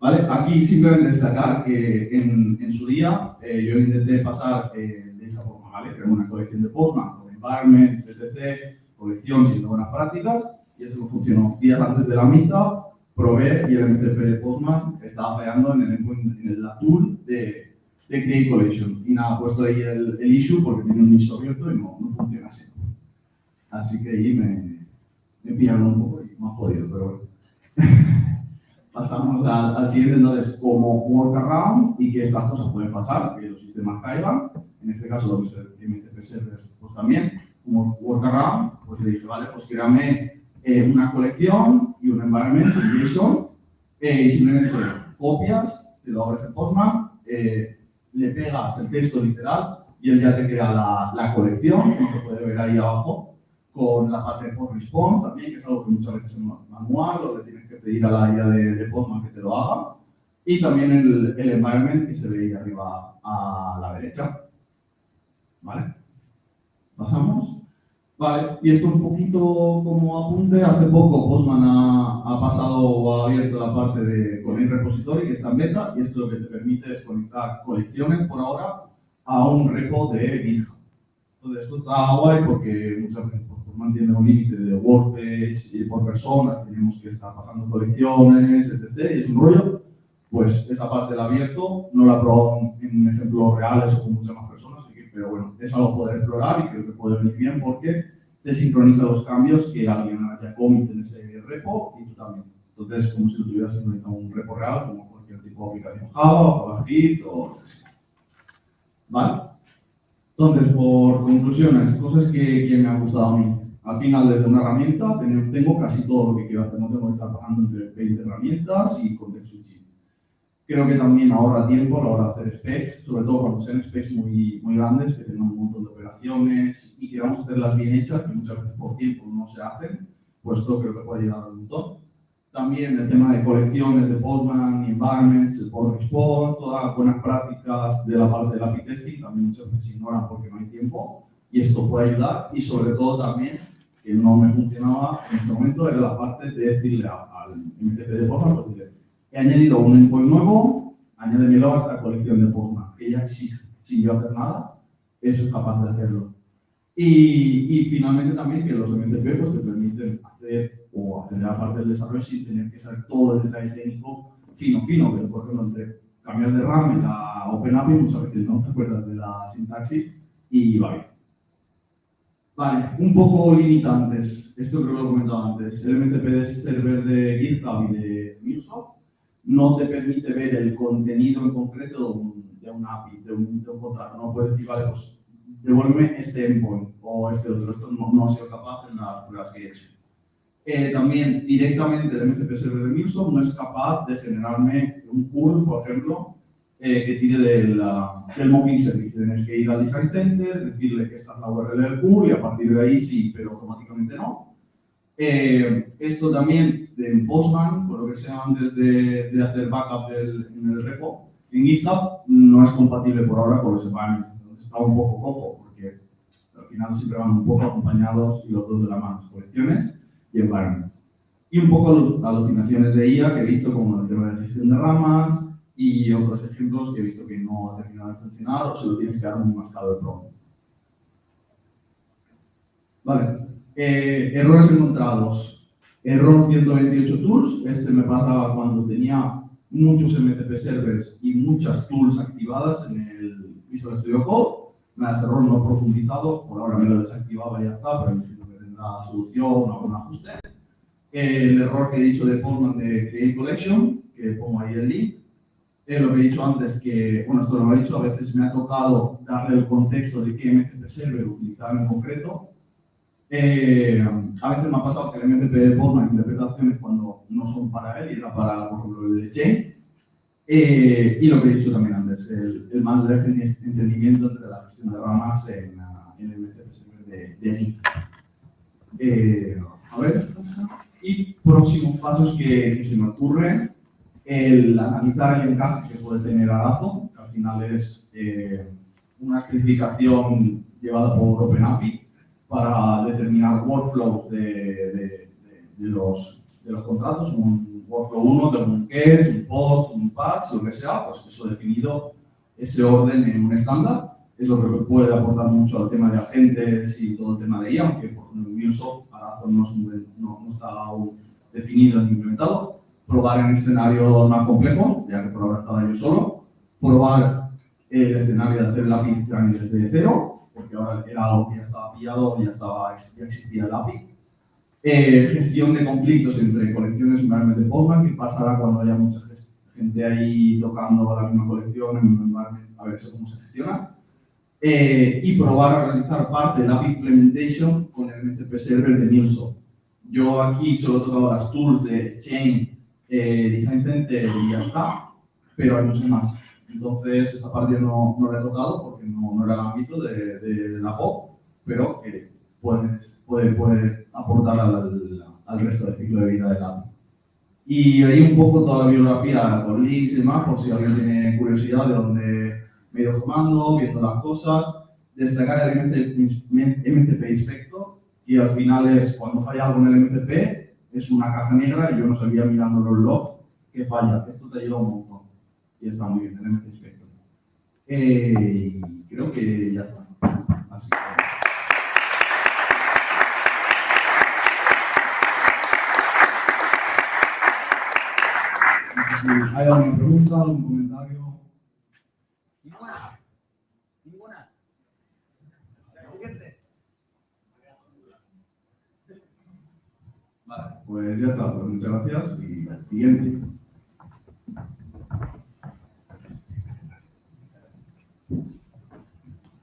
¿Vale? Aquí simplemente destacar que en su día yo intenté pasar de esa forma, ¿vale? Crear una colección de Postman con environment, etc., colección siendo buenas prácticas. Y esto no funcionó. Días antes de la mitad, probé y el MCP de Postman estaba fallando en la tool de Create Collection. Y nada, he puesto ahí el issue porque tiene un issue abierto y no funciona así. Así que ahí me pillaron un poco y me ha jodido, pero bueno. Pasamos al siguiente, entonces, como workaround y que estas cosas pueden pasar, que los sistemas caigan. En este caso, los MCP servers pues también, como workaround, pues le dije, vale, pues créame una colección y un environment en JSON y simplemente copias, te lo abres en Postman, le pegas el texto literal y él ya te crea la colección, como se puede ver ahí abajo, con la parte de post response también, que es algo que muchas veces es manual o le tienes que pedir a la IA de Postman que te lo haga, y también el environment que se ve ahí arriba a la derecha. ¿Vale? Pasamos. Vale, y esto un poquito como apunte, hace poco Postman ha pasado o ha abierto la parte de con el repository que está en beta, y esto lo que te permite es conectar colecciones por ahora a un repo de GitHub. Entonces esto está guay porque muchas veces Postman tiene un límite de workspace y por personas, tenemos que estar pasando colecciones, etc. Y es un rollo. Pues esa parte la ha abierto, no la he probado en ejemplos reales o con muchas más personas, así que pero bueno, es algo poder explorar y creo que puede venir bien porque te sincroniza los cambios que alguien haya commit en ese repo y tú también. Entonces, como si lo tuvieras sincronizado un repo real, como cualquier tipo de aplicación Java o JavaScript o lo que sea. ¿Vale? Entonces, por conclusiones, cosas que me han gustado a mí. Al final, desde una herramienta, tengo casi todo lo que quiero hacer. No tengo que estar pagando entre 20 herramientas y context switching. Creo que también ahorra tiempo a la hora de hacer specs, sobre todo cuando sean specs muy grandes, que tengan un montón de operaciones y queramos hacerlas bien hechas, que muchas veces por tiempo no se hacen, pues esto creo que puede ayudar un montón. También el tema de colecciones de Postman, environments, el pull response, todas las buenas prácticas de la parte del API testing, también muchas veces se ignoran porque no hay tiempo y esto puede ayudar. Y sobre todo también, que no me funcionaba en este momento, era la parte de decirle al MCP de Postman, pues decirle, he añadido un endpoint nuevo, añádemelo a esta colección de Postman, que ya existe, sin yo hacer nada, eso es capaz de hacerlo. Y finalmente también que los MCP pues, te permiten hacer o acelerar parte del desarrollo sin tener que saber todo el detalle técnico fino, pero por ejemplo, entre cambiar de RAM en la OpenAPI muchas veces no te acuerdas de la sintaxis y va bien. Vale, un poco limitantes, esto creo que lo he comentado antes, el MCP de server de GitHub y de MuleSoft no te permite ver el contenido en concreto de un API, de un contrato, no puedes decir, vale, pues devuélveme este endpoint o este otro, esto no ha sido capaz en las pruebas que he hecho. También directamente el MCP server de MuleSoft no es capaz de generarme un pull, por ejemplo, que tire del mocking service. Tienes que ir al design center, decirle que esta es la URL del pull y a partir de ahí sí, pero automáticamente no. Esto también en Postman, por lo que sea antes de hacer backup en el repo, en GitHub no es compatible por ahora con los environments. Entonces está un poco cojo porque al final siempre van un poco acompañados y los dos de la mano, colecciones y environments. Y un poco alucinaciones de IA que he visto como el tema de gestión de ramas y otros ejemplos que he visto que no ha terminado de funcionar o se lo tienes que dar un mascado de pronto. Vale, errores encontrados. Error 128 tools, este me pasaba cuando tenía muchos MCP servers y muchas tools activadas en el Visual Studio Code. Nada, ese error no profundizado, por ahora me lo desactivaba y ya está, pero imagino que tendrá solución o algún ajuste. El error que he dicho de Postman de Create Collection, que pongo ahí el link. Lo que he dicho antes, que, bueno, esto lo he dicho, a veces me ha tocado darle el contexto de qué MCP server utilizar en concreto. A veces me ha pasado que el MCP de Postman interpreta acciones cuando no son para él y era para, por ejemplo, el de Chain. Y lo que he dicho también antes, el mal de entendimiento entre la gestión de ramas en el MCP server de Link. A ver, y próximos pasos que se me ocurren, el analizar el encaje que puede tener Arazo, que al final es una especificación llevada por OpenAPI para determinar workflows de los contratos, un workflow 1 de un get, un post, un patch, lo que sea, pues eso definido, ese orden en un estándar. Eso creo que puede aportar mucho al tema de agentes y todo el tema de IA, aunque por ejemplo en MuleSoft Arazo no está aún definido ni implementado. Probar en escenarios más complejos, ya que por ahora estaba yo solo. Probar el escenario de hacer el API scanning desde cero, porque ahora era algo que ya estaba pillado, ya existía el API. Gestión de conflictos entre colecciones de Postman, que pasará cuando haya mucha gente ahí tocando la misma colección en un environment, a ver eso cómo se gestiona. Y probar a realizar parte de la API implementation con el MCP server de MuleSoft. Yo aquí solo he tocado las tools de Chain, Design Center y ya está, pero hay muchas más. Entonces, esta parte no la he tocado porque no era el ámbito de la POP, pero puede aportar al resto del ciclo de vida del API. Y ahí un poco toda la bibliografía con links y demás, por si alguien tiene curiosidad de dónde me he ido formando, viendo las cosas. Destacar el MCP Inspector, que al final es cuando falla algo en el MCP, es una caja negra y yo no sabía mirando los logs que falla. Esto te ayuda un montón y está muy bien el MCP Inspector. Creo que ya está. Así que... ¿Hay alguna pregunta, algún comentario? Ninguna. Pues ya está, pues muchas gracias y siguiente.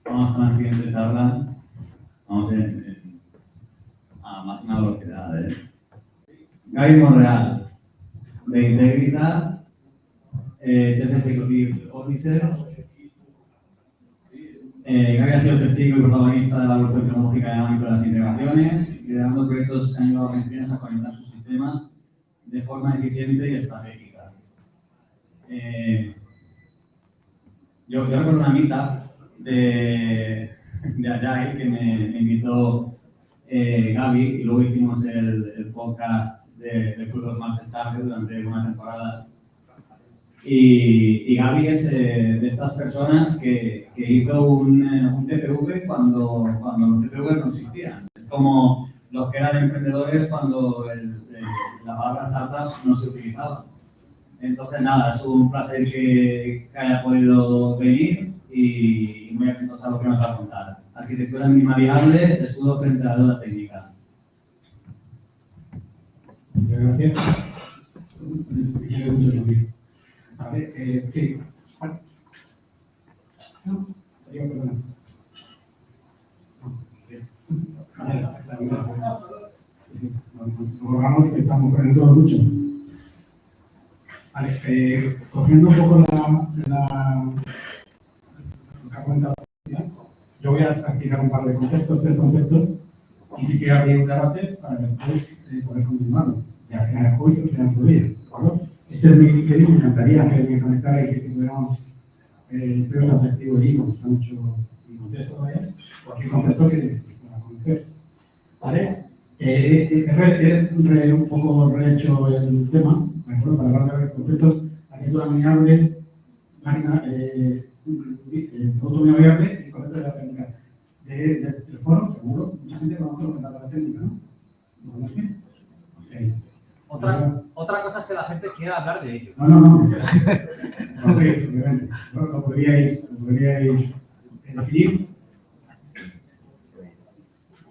Vamos con la siguiente charla. Vamos a máxima velocidad. Gaby Monreal, de Integrita, Chief Executive Officer. Gaby ha sido testigo y protagonista de la evolución tecnológica en el ámbito de las integraciones, liderando proyectos que han ayudado a organizaciones a conectar sus sistemas de forma eficiente y estratégica. Yo recuerdo una meetup de Agile que me invitó Gaby, y luego hicimos el podcast de Cursos Más Tarde durante una temporada. Y Gaby es de estas personas que hizo un TPV cuando los TPV no existían. Es como los que eran emprendedores cuando la palabra startup no se utilizaba. Entonces, nada, es un placer que haya podido venir y muy atentos a lo que nos va a contar. Arquitectura mínima viable, escudo frente a la deuda técnica. Muchas gracias. Vale, sí. No, perdona. Nos borramos que estamos poniendo todo mucho. Vale, cogiendo un poco lo que ha comentado, yo voy a explicar un par de conceptos, tres conceptos, y si quiero abrir un debate para después poder continuarlo, ya sea hoy o sea en su día, ¿de acuerdo? Este es mi LinkedIn, me encantaría que me conectarais y que tuviéramos tres atractivos y está mucho mi contexto, ¿vale? Cualquier concepto que pueda conocer, ¿vale? He un poco rehecho el tema, ¿de acuerdo? Para hablar de los conceptos, arquitectura amigable, producto amigable y conceptos de la técnica. Del foro, seguro, mucha gente conoce lo que es la técnica, ¿no? ¿Lo conocen? Okay. Otra cosa es que la gente quiera hablar de ello. No. Conocéis, obviamente. ¿No? Lo podríais definir.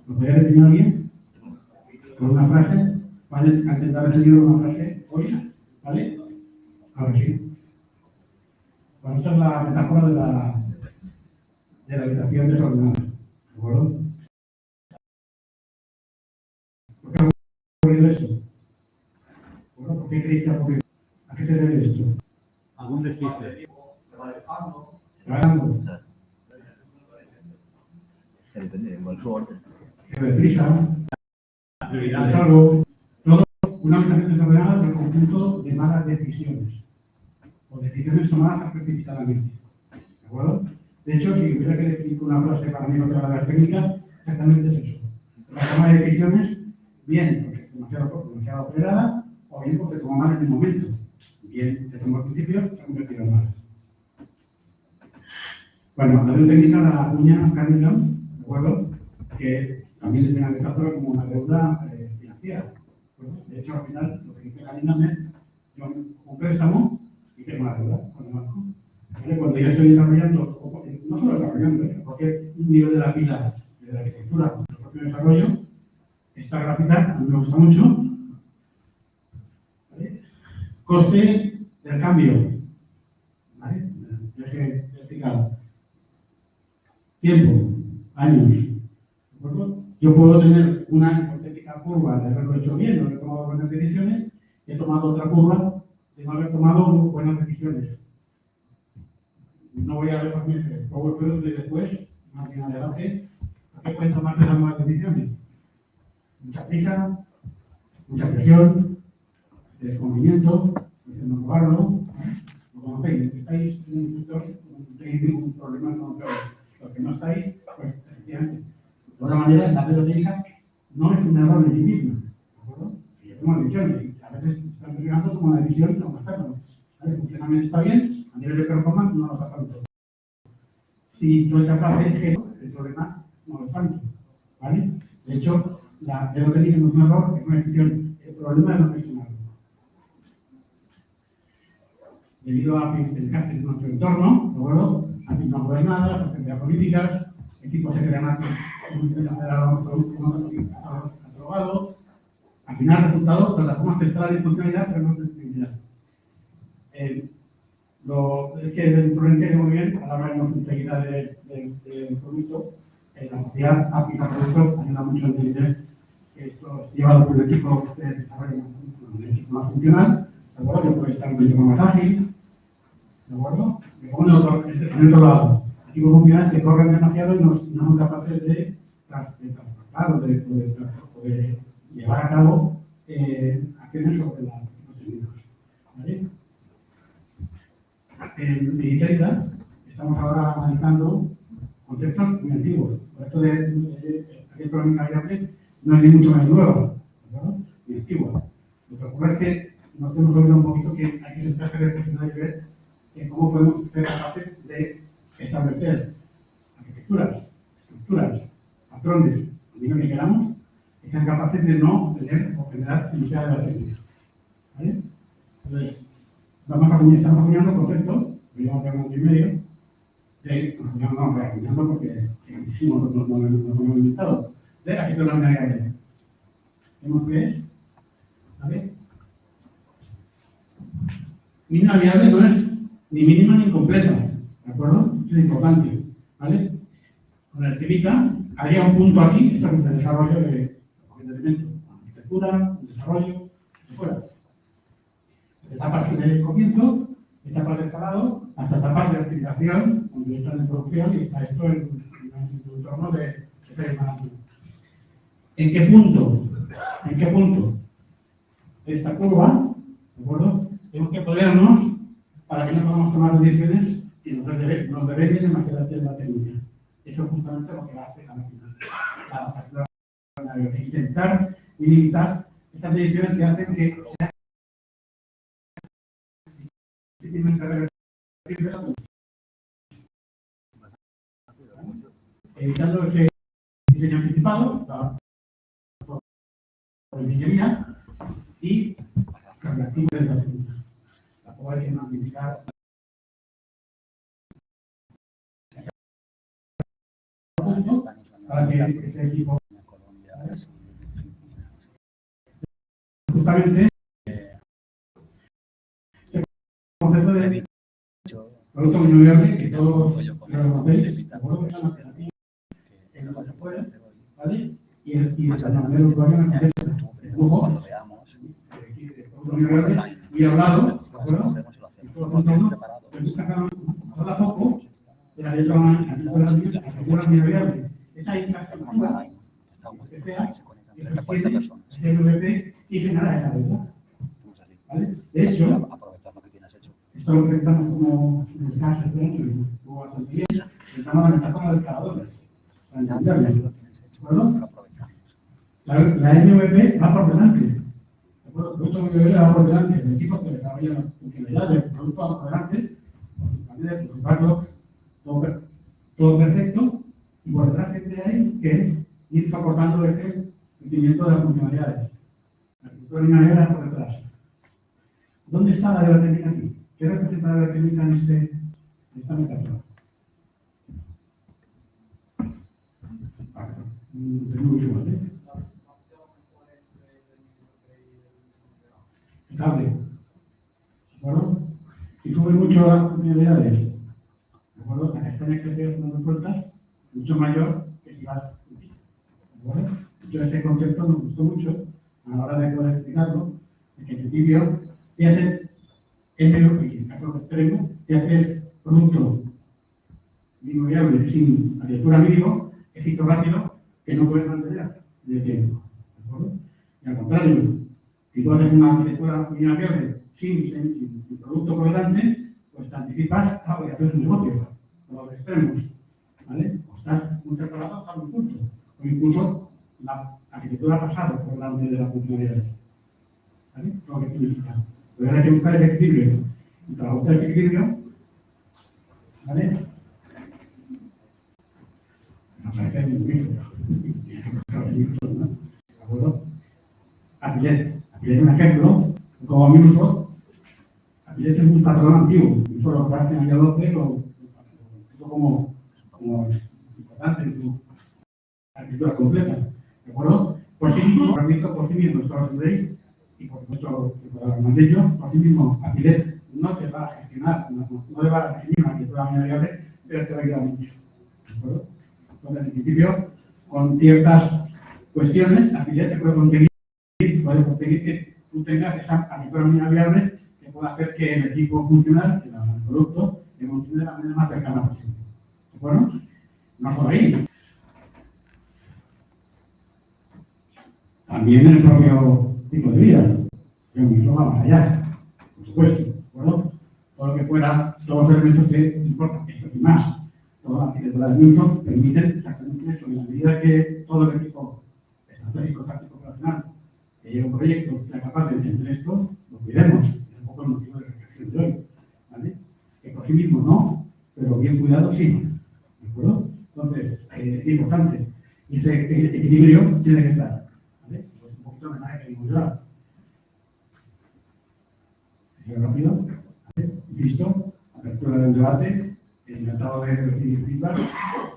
¿Lo podría definir alguien? ¿Con una frase? ¿Vale? A intentar definir una frase hoy, ¿vale? A ver sí. Bueno, esta es la metáfora de la habitación desordenada, ¿de acuerdo? ¿Por qué ha ocurrido esto? Bueno, ¿por qué creéis que ha ocurrido? ¿A qué se debe esto? ¿Algún despiste? Trabajando. Depende del orden. Que deprisa. Es algo. Una habitación desordenada es el conjunto de malas decisiones. O decisiones tomadas precipitadamente. ¿De acuerdo? De hecho, si hubiera que definir una frase para mí lo que va a las técnicas, exactamente es eso. La toma de decisiones, bien porque es demasiado acelerada, o bien porque se toma mal en el momento. Bien, se tomó al principio, se ha convertido en mal. Bueno, la deuda técnica la acuña Cunningham, ¿de acuerdo? Que también es una metáfora como una deuda financiera. De hecho, al final, lo que dice Cunningham es: yo un préstamo y tengo una deuda con el banco. ¿Vale? Cuando yo estoy desarrollando, no solo desarrollando, porque un nivel de la pila de la arquitectura, el propio desarrollo, esta gráfica a mí me gusta mucho. ¿Vale? Coste del cambio. ¿Vale? Ya que he explicado. Tiempo, años. ¿De acuerdo? Yo puedo tener una hipotética curva de haberlo hecho bien, no haber tomado buenas decisiones, y he tomado otra curva de no haber tomado buenas decisiones. No voy a resumir el PowerPoint de después, más bien adelante, porque pueden tomarse las malas decisiones. Mucha prisa, mucha presión, desconocimiento, no probarlo. Lo conocéis, estáis en un sector, no tenéis ningún problema en conocerlo. Los que no estáis, pues efectivamente. De alguna manera, la deuda técnica no es un error en sí misma. ¿De acuerdo? Y yo tomo decisiones, y a veces están llegando como una decisión no hacerlo. El funcionamiento está bien, a nivel de performance no lo está tanto. Si soy capaz de eso, el problema no lo es tanto. ¿Vale? De hecho, la deuda técnica no es un error, es una decisión. El problema es no gestionarlo. Debido a el caso de nuestro entorno, ¿de acuerdo? Aquí no gobernadas, ausencia de políticas, equipos se crean aquí, catalogados, Al final, el resultado, plataforma central y funcionalidad, pero no flexibilidad. Es que influencia muy bien a la hora de no flexibilidad del producto. La sociedad APIs a productos ayuda mucho a entender que esto es llevado por un equipo de desarrollo más funcional, ¿de acuerdo? Que puede estar un poquito más ágil, ¿de acuerdo? Que pone en otro lado. Equipos funcionales que corren demasiado y no son capaces de transportar o de llevar a cabo acciones sobre los equipos. ¿Vale? En Digitaliza estamos ahora analizando conceptos muy antiguos. Por esto de electrónica variable no es ni mucho más nueva, ¿no? Ni antigua. Lo que ocurre es que nos hemos olvidado un poquito que hay que sentarse a reflexionar y ver cómo podemos ser capaces de establecer arquitecturas, estructuras, patrones, lo que queramos, que sean capaces de no tener o generar demasiada de la técnica. ¿Vale? Entonces, estamos acuñando conceptos, que llevamos ya un año y medio, reacuñando porque hicimos, no lo hemos inventado, de arquitectura variable. Vemos qué es, ¿vale? Mínima viable no es ni mínima ni completa, ¿de acuerdo? Eso es importante, ¿vale? Con la esquemita haría un punto aquí, esto es el desarrollo de elementos, arquitectura, desarrollo, fuera. Etapas en el comienzo, etapas de escalado, hasta etapas de optimización, donde está en producción y está esto en un entorno de management. ¿En qué punto? ¿En qué punto? Esta curva, ¿de acuerdo? Tenemos que ponernos para que no podamos tomar decisiones y nos develen demasiada la técnica. Eso es justamente lo que hace la intentar minimizar estas decisiones que hacen que sea difícilmente reversible, evitando ese diseño anticipado por ingeniería y reactivo de la técnica. La cual hay que magnificar para que ese equipo justamente el concepto de producto minoviable que todos lo conocéis, ¿de acuerdo? Que es una operativa en lo que se puede, ¿vale? Y el usuario en el flujo de producto minoviable muy hablado, ¿de acuerdo? Y todos juntos, pero habla poco de la letra minoviable. Esa infraestructura que sea, que sostiene ese MVP y genera esa deuda. ¿Vale? De hecho, esto lo presentamos como en el caso de o bastante bien, presentamos la ventaja de escaladores, para entenderlo. ¿De acuerdo? La MVP va por delante. ¿De acuerdo? El producto MVP va por delante. El equipo que desarrolla las funcionalidades, el producto va por delante, con sus paneles, sus backlogs, todo perfecto, y por detrás siempre hay que ir soportando ese crecimiento de las funcionalidades. La arquitectura lineal por detrás. ¿Dónde está la deuda técnica aquí? ¿Qué representa la deuda técnica en esta metáfora? ¿Vale? El cable. ¿De acuerdo? Si sube mucho las funcionalidades, ¿de acuerdo? La castaña que te dando vueltas mucho mayor que si vas ¿de acuerdo? Yo ese concepto me gustó mucho a la hora de poder explicarlo, de que en principio te haces MVP, en caso extremo, te haces producto mínimo viable sin arquitectura mínimo, éxito rápido, que no puedes mantener de tiempo. ¿De acuerdo? Y al contrario, si tú haces una arquitectura mínimo viable sin producto por delante, pues te anticipas a variaciones de negocio, por los extremos. ¿Vale? O estás muy separados a un punto, o incluso la arquitectura ha pasado por delante de las funcionalidades. ¿Vale? Lo que significa. Pero hay que buscar el equilibrio. Y para buscar el equilibrio, ¿vale? Me parece muy bien. ¿De acuerdo? Apillet. Apillet es un ejemplo, como Microsoft. Apillet es un patrón antiguo. Eso lo que hace en el año 12, lo como importante en su arquitectura completa. ¿De acuerdo? por sí mismo, por sí mismo, esto lo tendréis, y por supuesto, se puede hablar más de ello, por sí mismo, Apilet no te va a gestionar, no te va a definir una arquitectura variable, pero te va a ayudar mucho. ¿De acuerdo? Entonces, en principio, con ciertas cuestiones, Apilet se puede conseguir que tú tengas esa arquitectura variable que pueda hacer que el equipo funcional, que el producto, evolucione de la manera más cercana posible. ¿De acuerdo? No solo ahí. También en el propio ciclo de vida. Que incluso va más allá, por supuesto. ¿De acuerdo? Todo lo que fuera, todos los elementos que importan, esto y más. Todas las arquitecturas de Newton permiten exactamente eso. En la medida que todo el equipo estratégico, táctico, operacional, que lleve un proyecto, sea capaz de entender esto, lo cuidemos. Es un poco el motivo de reflexión de hoy. ¿Vale? Que por sí mismo no, pero bien cuidado sí. ¿De acuerdo? Entonces, es importante. Y ese equilibrio tiene que estar. ¿Vale? Pues un poquito de mensaje que digo yo. Rápido. ¿Vale? Insisto, apertura del debate, encantado de recibir feedback,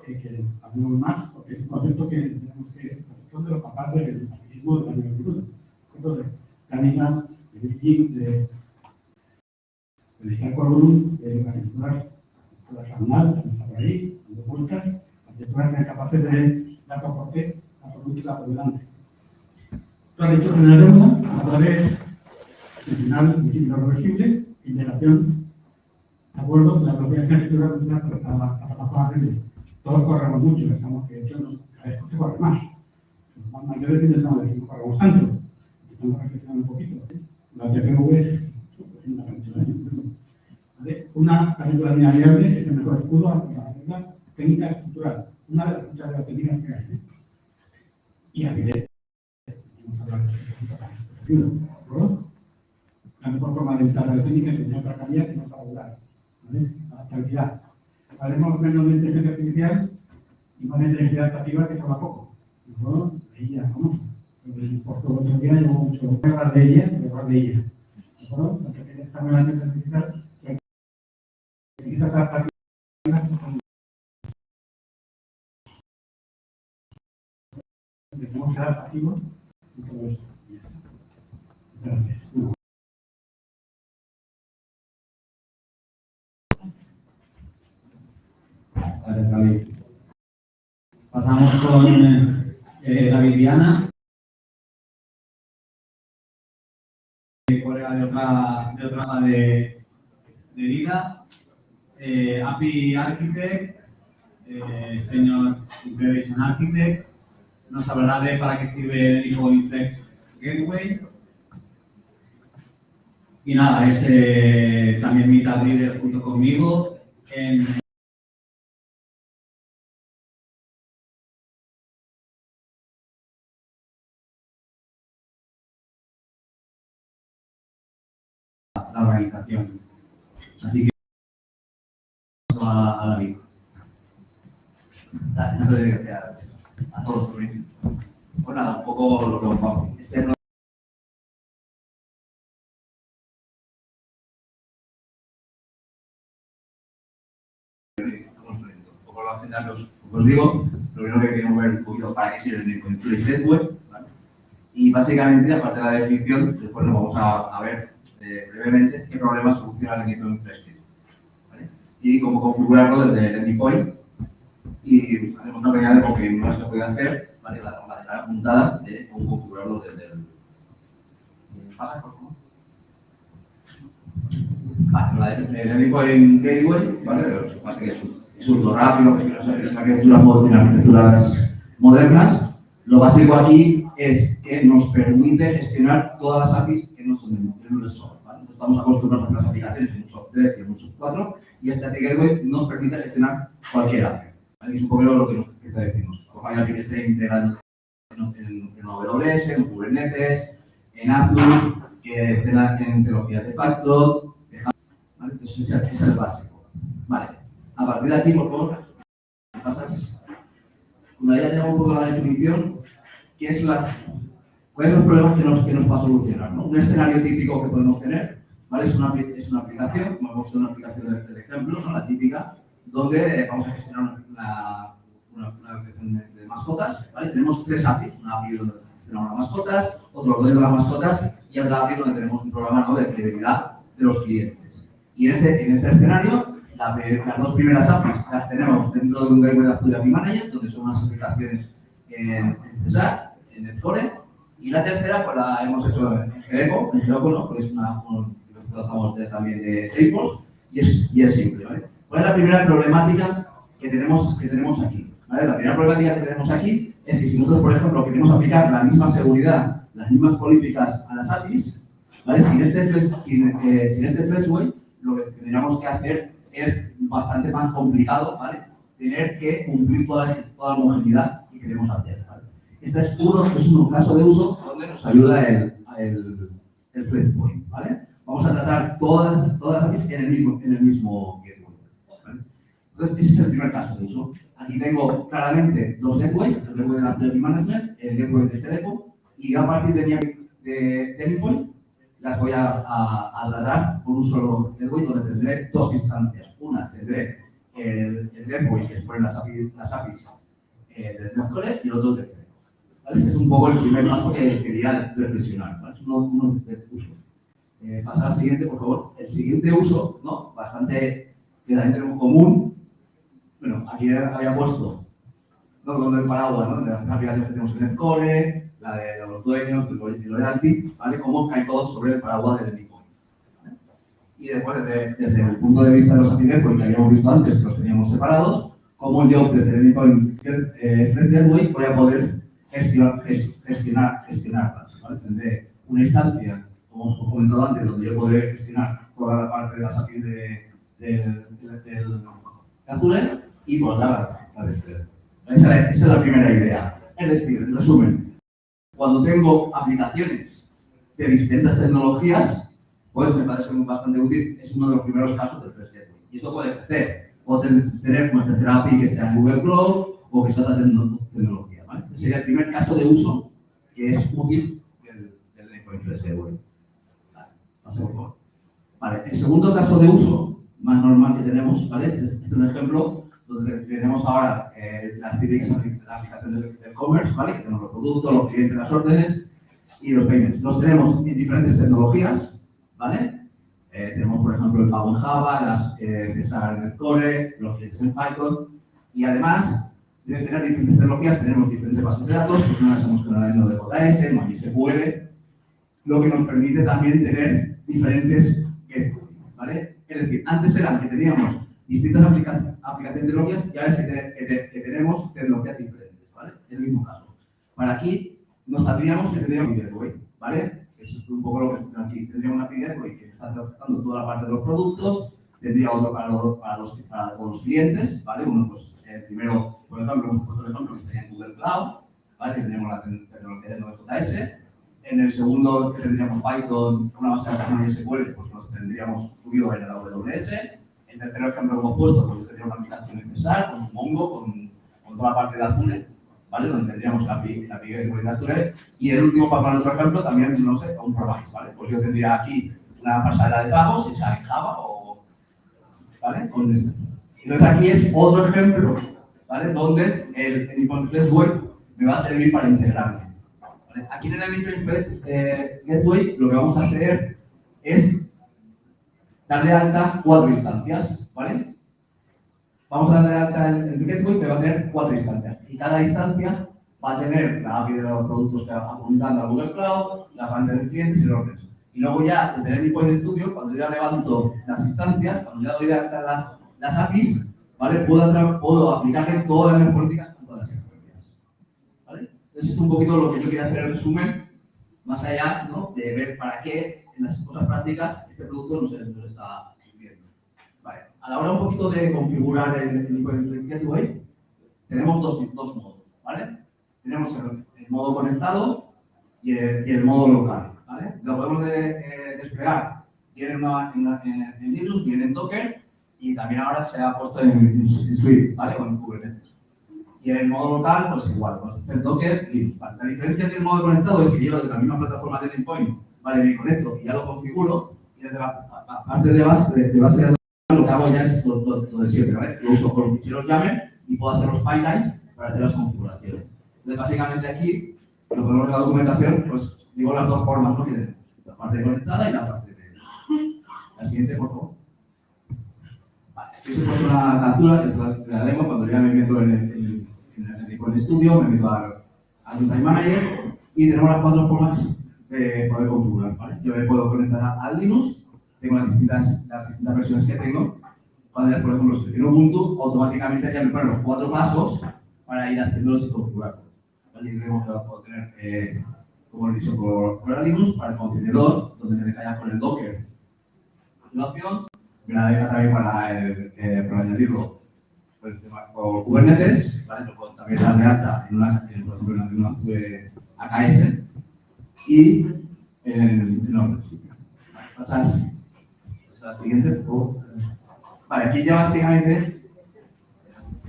que hablemos más, porque es un concepto que tenemos que, son de los papás del activismo de la agricultura. Entonces, Canina, de Virgin, de Stacorum, de las agriculturas, la Samunal, que está por ahí, de vueltas, arquitecturas que sean capaces de dar soporte a productos por delante. Tú has dicho en la deuda, a través del final, principio reversible, integración, de acuerdo, la propia arquitectura a la plataforma de todos corremos mucho, estamos, de hecho, cada vez se corre más. Los más mayores intentamos decir, no corremos tanto. Estamos reflexionando un poquito. La TPV es una una arquitectura variable es el mejor escudo ante la regla técnica estructural, una de las muchas de las técnicas que hay. Y Apilet. Vamos a hablar de eso. La mejor forma de evitar la técnica es tener otra calidad que no para durar. ¿Vale? La calidad. Haremos menos de inteligencia artificial y más de inteligencia adaptativa, que se habla poco. ¿No? Ahí ya famosa. Por todo el día llevo mucho. Voy a hablar de ella, voy a hablar de ella. ¿De acuerdo? Porque tiene que saber la inteligencia artificial. Utiliza adaptativas. Tenemos que ser adaptativos y todo esto. Gracias. Gracias, David. Pasamos con David Viana, colega de otra rama de vida, API Architect, Senior Integration Architect, nos hablará de para qué sirve el Equal Flex Gateway. Y nada, es también Meetup Leader junto conmigo en la organización. Así que vamos a David. Gracias a todos. Pues nada, un poco lo que vamos. Un poco lo general os digo, lo primero que queremos ver un poquito para qué sirve el Confluence Network, ¿vale? Y básicamente, aparte de la definición, después nos vamos a ver brevemente qué problemas soluciona el Confluence Network, ¿vale? Y cómo configurarlo desde el endpoint. Y haremos una pequeña demo que no se puede hacer, ¿vale? La dejaré apuntada de cómo configurarlo desde el. ¿Pasa, por favor? Vale, el endpoint gateway, ¿vale? Parece que es un rápido, que en arquitecturas modernas. Lo básico aquí es que nos permite gestionar todas las APIs que no son de un software, ¿vale? Estamos acostumbrados a las aplicaciones en un software 3 y en un software 4, y este API gateway nos permite gestionar cualquier API. ¿Vale? Es un poco lo que nos decimos. Cualquier API que esté integrada en AWS, en Kubernetes, en Azure, que esté en tecnologías de facto, ¿vale? Entonces, ese es el básico. Vale. A partir de aquí, por favor, pasas. Cuando ya tenemos un poco la definición, ¿cuáles son los problemas que nos va a solucionar, ¿no? Un escenario típico que podemos tener, ¿vale? Es una aplicación, como hemos visto una aplicación del ejemplo, ¿no? La típica, donde vamos a gestionar una aplicación de mascotas, ¿vale? Tenemos tres APIs, una API gestionamos las mascotas, otro lo de las mascotas y otra API donde tenemos un programa, ¿no?, de fidelidad de los clientes. Y en este escenario, las dos primeras APIs las tenemos dentro de un gateway de Azure API Manager, donde son unas aplicaciones en Cesar, en Netcore, y la tercera pues la hemos hecho en Heroku, ¿no?, porque es trabajamos también de Salesforce, y es simple, ¿vale? ¿Cuál es la primera problemática que tenemos aquí? ¿Vale? La primera problemática que tenemos aquí es que si nosotros, por ejemplo, queremos aplicar la misma seguridad, las mismas políticas a las APIs, ¿vale? Sin este flexway, lo que tendríamos que hacer es bastante más complicado, ¿vale? Tener que cumplir toda la homogeneidad que queremos hacer, ¿vale? Este es un caso de uso donde nos ayuda el flexway, ¿vale? Vamos a tratar todas las APIs en el mismo gateway, ¿vale? Entonces, ese es el primer caso de uso. Aquí tengo claramente dos gateways, el gateway de la API Management, el gateway de Heroku, y a partir de endpoint las voy a tratar con un solo gateway donde tendré dos instancias. Una tendré el gateway que exponen las APIs del Netcore y el otro de Heroku, ¿vale? Ese es un poco el primer paso que quería reflexionar, ¿vale? Es uno de uso. Pasar al siguiente, por favor. El siguiente uso, ¿no?, bastante que también tenemos común. Bueno, aquí había puesto, ¿no?, donde el paraguas, ¿no?, de las aplicaciones que tenemos en Netcore, la de los dueños, el loyalty, ¿vale? Cómo cae todo sobre el paraguas del endpoint, ¿vale? Y después, desde el punto de vista de los API Gateway que habíamos visto antes, que los teníamos separados, cómo yo desde el endpoint gateway voy a poder gestionarlas, ¿vale? Tendré una instancia, como os he comentado antes, donde yo podré gestionar toda la parte de las APIs del Azure y por la de Fred. Esa es la primera idea. Es decir, en resumen, cuando tengo aplicaciones de distintas tecnologías, pues me parece bastante útil, es uno de los primeros casos del Fred Gateway. Y esto puede crecer. Puedo tener una tercera API que sea en Google Cloud o que sea otra tecnología, ¿vale? Este sería el primer caso de uso que es útil del endpoint Fred Gateway. Vale, el segundo caso de uso más normal que tenemos, ¿vale? Este es un ejemplo donde tenemos ahora las típicas aplicaciones del e-commerce, ¿vale? Que tenemos los productos, los clientes, las órdenes y los payments. Los tenemos en diferentes tecnologías, ¿vale? Tenemos, por ejemplo, el pago en Java, las que están en Netcore, los clientes en Python, y además de tener diferentes tecnologías, tenemos diferentes bases de datos, pues una estamos hablando de JS, MySQL, lo que nos permite también tener diferentes gateways, ¿vale? Es decir, antes eran que teníamos distintas aplicaciones tecnologías y ahora es que tenemos tecnologías diferentes, ¿vale? En el mismo caso. Para aquí nos saldríamos que tendríamos un gateway, ¿vale? Eso es un poco lo que tengo aquí. Tendría una API gateway que está tratando toda la parte de los productos, tendría otro para los clientes, ¿vale? Uno, pues, primero, por ejemplo, hemos puesto el ejemplo que sería en Google Cloud, ¿vale? Tendríamos la tecnología de Node.js. En el segundo, que tendríamos Python, una base de datos MySQL, pues nos tendríamos subido en el AWS. El tercer ejemplo que hemos puesto, pues yo tendría una aplicación en Cesar, con Mongo, con toda la parte de Azure, ¿vale? Donde tendríamos la API de Azure. Y el último, para poner otro ejemplo, también, no sé, un promise, ¿vale? Pues yo tendría aquí una pasarela de pagos hecha en Java, ¿vale? Con esto. Entonces aquí es otro ejemplo, ¿vale? Donde el endpoint flexway me va a servir para integrarme. ¿Vale? Aquí en el endpoint gateway lo que vamos a hacer es darle alta 4 instancias, ¿vale? Vamos a darle alta el gateway que va a tener 4 instancias. Y cada instancia va a tener la API de los productos que va apuntando a Google Cloud, la parte de clientes y los otros. Y luego ya, de tener mi Point Studio, cuando ya levanto las instancias, cuando ya doy de alta las APIs, ¿vale? Puedo aplicarle todas las políticas con todas las instancias, ¿vale? Entonces es un poquito lo que yo quería hacer en resumen, más allá, ¿no?, de ver para qué en las cosas prácticas este producto nos está sirviendo. Vale. A la hora un poquito de configurar el gateway, tenemos dos modos, ¿vale? Tenemos el modo conectado y el modo local, ¿vale? Lo podemos desplegar bien en Linux, bien en Docker, y también ahora se ha puesto en Swift, ¿vale? O en Kubernetes. Y en el modo local, pues igual, pues hacer Docker, Linux. ¿Vale? La diferencia del modo conectado es que yo desde la misma plataforma de endpoint, ¿vale?, me conecto y ya lo configuro, y desde la parte de base de datos, lo que hago ya es lo de siempre, ¿vale? Lo uso con ficheros YAML y puedo hacer los pipelines para hacer las configuraciones. Entonces, básicamente aquí Lo podemos ver en la documentación, pues digo las dos formas, ¿no? Que tenemos, la parte conectada y la parte de... La siguiente, por favor. Vale, aquí se puede una captura que la demo cuando ya me meto en el estudio, me meto al Runtime Manager y tenemos las 4 formas de poder configurar, ¿vale? Yo me puedo conectar al Linux, tengo las distintas versiones que tengo. Vale, por ejemplo, si tengo Ubuntu, automáticamente ya me ponen los 4 pasos para ir haciéndolos y configurarlos. ¿Vale? Y tenemos que puedo tener, como he dicho, por el Linux, para el contenedor, donde me deja ya con el Docker. Continuación, me la deja también para añadirlo por Kubernetes, ¿vale? Lo puedo también dar de alta en por ejemplo, en una AKS y en otros. Pasas a la siguiente, por favor. Vale, aquí ya básicamente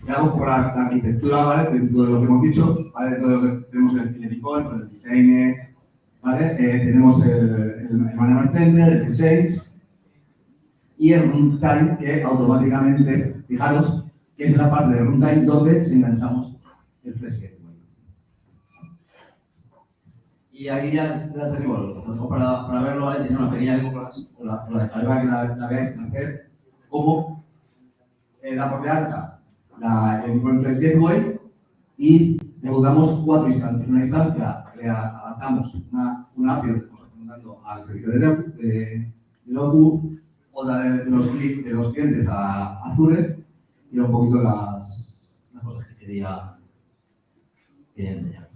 ya hago por la arquitectura, ¿vale? De todo lo que hemos dicho, ¿vale? Todo lo que tenemos el endpoint, con el designer, ¿vale? Tenemos el management center, el exchange y el runtime que automáticamente, fijaros, que es la parte del runtime donde se enganchamos el Flash Gateway. Y aquí ya tenemos, lo tengo para verlo, ¿vale? Tenía una pequeña demo, la dejaré para que la veáis en hacer. Como la por de alta, el endpoint Flash Gateway y le damos 4 instancias. Una instancia le adaptamos una API respondando al servicio de Logu, otra de los clientes a Azure y un poquito las cosas que quería enseñar.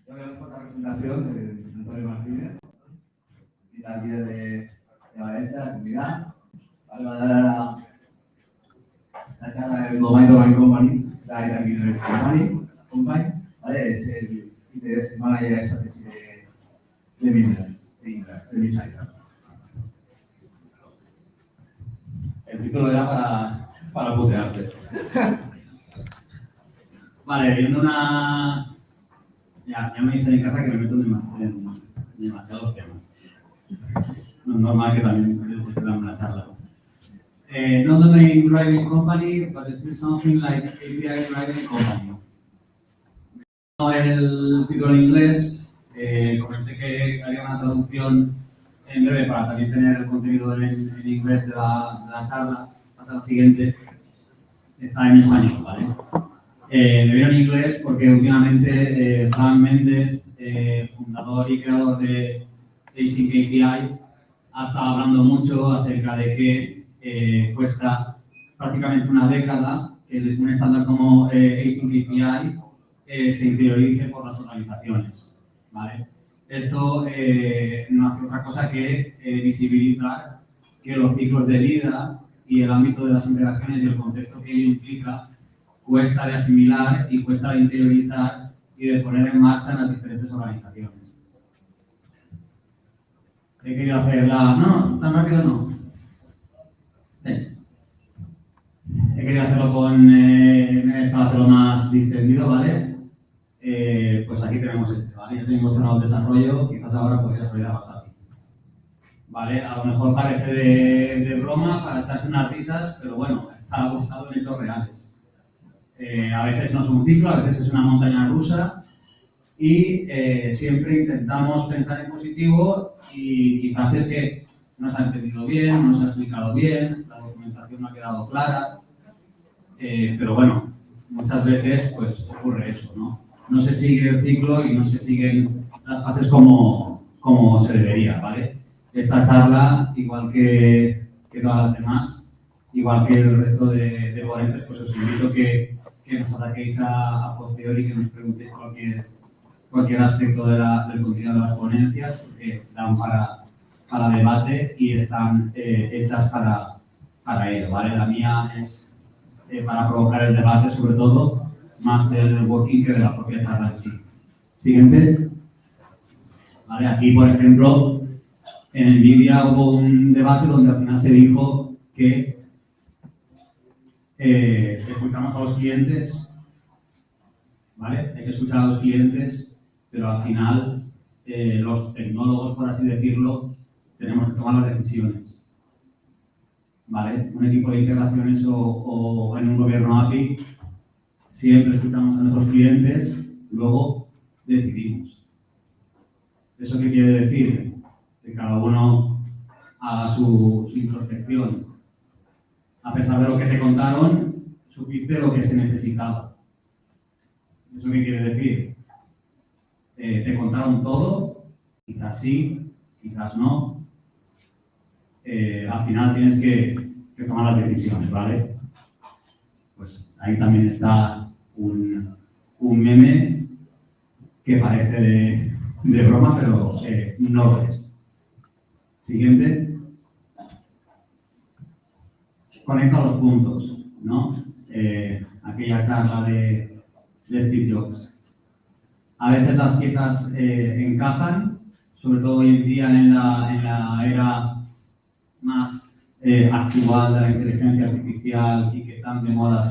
Voy a hacer la presentación de Antonio Martínez, y la guía de Valencia, de actividad. Vale, va a dar ahora la charla del Domain Company, la de aquí de Company, ¿vale? Es el manager de estrategia de Midnight. El título era para putearte. Vale, viendo una... Ya me dicen en casa que me meto en demasiados temas. No es normal que también esté dando una charla. Not Domain Driving Company, but still something like API Driving Company. El título en inglés, comenté que haría una traducción en breve para también tener el contenido en inglés de la charla. Hasta la siguiente está en español, ¿vale? Me veo en inglés porque últimamente Frank Méndez, fundador y creador de Async API, ha estado hablando mucho acerca de que cuesta prácticamente una década que un estándar como Async API se interiorice por las organizaciones, ¿vale? Esto no hace otra cosa que visibilizar que los ciclos de vida y el ámbito de las integraciones y el contexto que ello implica cuesta de asimilar y cuesta de interiorizar y de poner en marcha en las diferentes organizaciones. He querido hacerla... No, tan rápido no. ¿Ves? He querido hacerlo para hacerlo más distendido, ¿vale? Pues aquí tenemos ¿vale? Yo tengo cerrado el desarrollo, quizás ahora podría desarrollar Wasabi. ¿Vale? A lo mejor parece de broma para echarse unas risas, pero bueno, está basado en hechos reales. A veces no es un ciclo, a veces es una montaña rusa y siempre intentamos pensar en positivo y quizás es que no se ha entendido bien, no se ha explicado bien, la documentación no ha quedado clara, pero bueno, muchas veces pues ocurre eso, ¿no? No se sigue el ciclo y no se siguen las fases como se debería, ¿vale? Esta charla, igual que todas las demás, igual que el resto de ponentes, pues os invito que nos ataquéis a posteriori, que nos preguntéis cualquier aspecto del contenido de las ponencias, porque dan para debate y están hechas para ello, ¿vale? La mía es para provocar el debate, sobre todo, más del networking que de la propia charla en sí. Siguiente. ¿Vale? Aquí, por ejemplo, en NVIDIA hubo un debate donde al final se dijo que escuchamos a los clientes, ¿vale? Hay que escuchar a los clientes, pero al final los tecnólogos, por así decirlo, tenemos que tomar las decisiones, ¿vale? Un equipo de integraciones o en un gobierno API, siempre escuchamos a nuestros clientes, luego decidimos. ¿Eso qué quiere decir? Que cada uno haga su introspección. A pesar de lo que te contaron, supiste lo que se necesitaba. ¿Eso qué quiere decir? Te contaron todo, quizás sí, quizás no. Al final tienes que tomar las decisiones, ¿vale? Pues ahí también está un meme que parece de broma, pero no lo es. Siguiente. Conecta los puntos, ¿no? Aquella charla de Steve Jobs. A veces las piezas encajan, sobre todo hoy en día en la era más actual de la inteligencia artificial y que tan de moda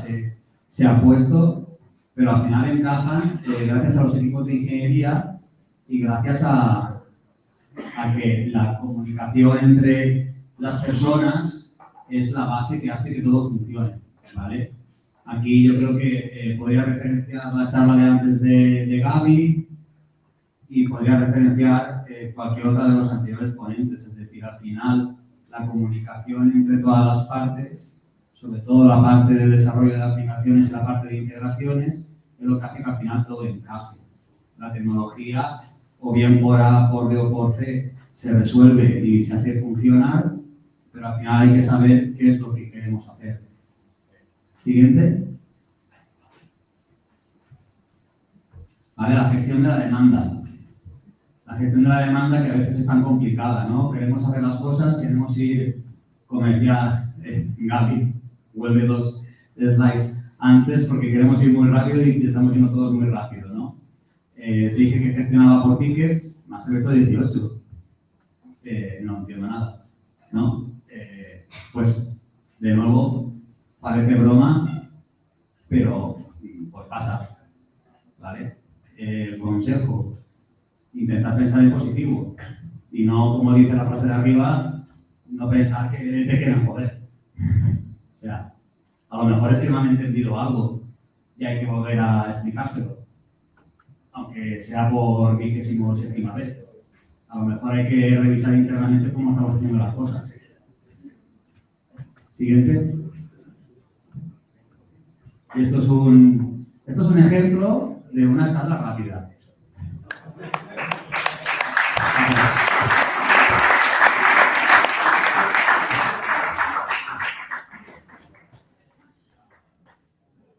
se ha puesto, pero al final encajan gracias a los equipos de ingeniería y gracias a que la comunicación entre las personas es la base que hace que todo funcione, ¿vale? Aquí yo creo que podría referenciar la charla de antes de Gaby y podría referenciar cualquier otra de los anteriores ponentes, es decir, al final la comunicación entre todas las partes, sobre todo la parte de desarrollo de aplicaciones y la parte de integraciones, es lo que hace que al final todo encaje. La tecnología, o bien por A, por B o por C, se resuelve y se hace funcionar, pero al final hay que saber qué es lo que queremos hacer. Siguiente. Vale, la gestión de la demanda. La gestión de la demanda que a veces es tan complicada, ¿no? Queremos hacer las cosas, queremos ir, como decía Gaby, vuelve 2 slides antes, porque queremos ir muy rápido y estamos yendo todos muy rápido, ¿no? Te dije que gestionaba por tickets, más abierto 18. No entiendo nada, ¿no? Pues, de nuevo, parece broma, pero pues pasa, ¿vale? Consejo, intentar pensar en positivo y no, como dice la frase de arriba, no pensar que te quieren joder. O sea, a lo mejor es que no han entendido algo y hay que volver a explicárselo, aunque sea por 27ª vez. A lo mejor hay que revisar internamente cómo estamos haciendo las cosas. Siguiente. Y esto es un ejemplo de una charla rápida.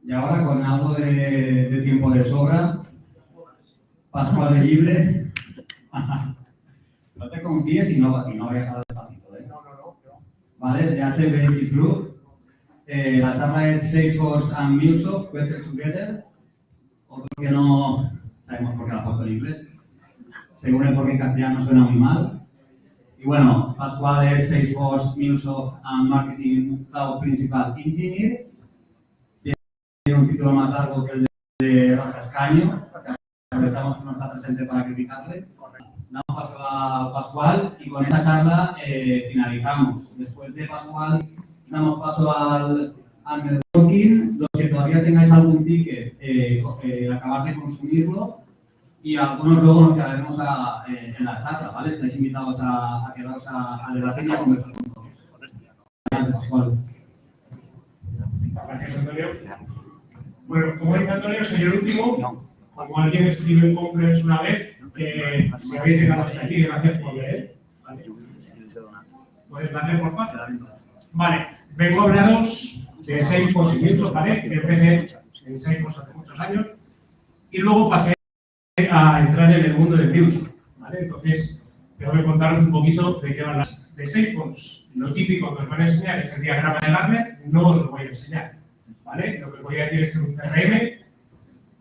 Y ahora, con algo de tiempo de sobra, Pascual de libre. No te confíes y no vayas a dar despacito, ¿eh? ¿Vale? De HBX Group. La charla es Salesforce and MuleSoft, Better Together. Otro que no sabemos por qué la ha puesto en inglés. Según el porque en castellano suena muy mal. Y bueno, Pascual es Salesforce, MuleSoft and Marketing Cloud Principal Engineer. Tiene un título más largo que el de Rafa Escaño. Aprovechamos que no está presente para criticarle. Damos paso a Pascual y con esta charla finalizamos. Después de Pascual, damos paso al networking. Los que todavía tengáis algún ticket, acabar de consumirlo y algunos luego nos quedaremos en la charla, ¿vale? Estáis invitados a quedaros a debatir y a conversar con todos. Gracias, Pascual. Gracias, Antonio. Bueno, como dice Antonio, soy el último. Como alguien escribió en Conference una vez, si habéis llegado hasta aquí, gracias por leer. ¿Vale? ¿Puedes darle, por favor? Vale, vengo a hablaros de Salesforce y MuleSoft, ¿vale? Que empecé en Salesforce hace muchos años y luego pasé a entrar en el mundo de MuleSoft, ¿vale? Entonces, tengo que contaros un poquito de qué van las de Salesforce. Lo típico que os van a enseñar es el diagrama de Gartner, no os lo voy a enseñar, ¿vale? Lo que os voy a decir es que un CRM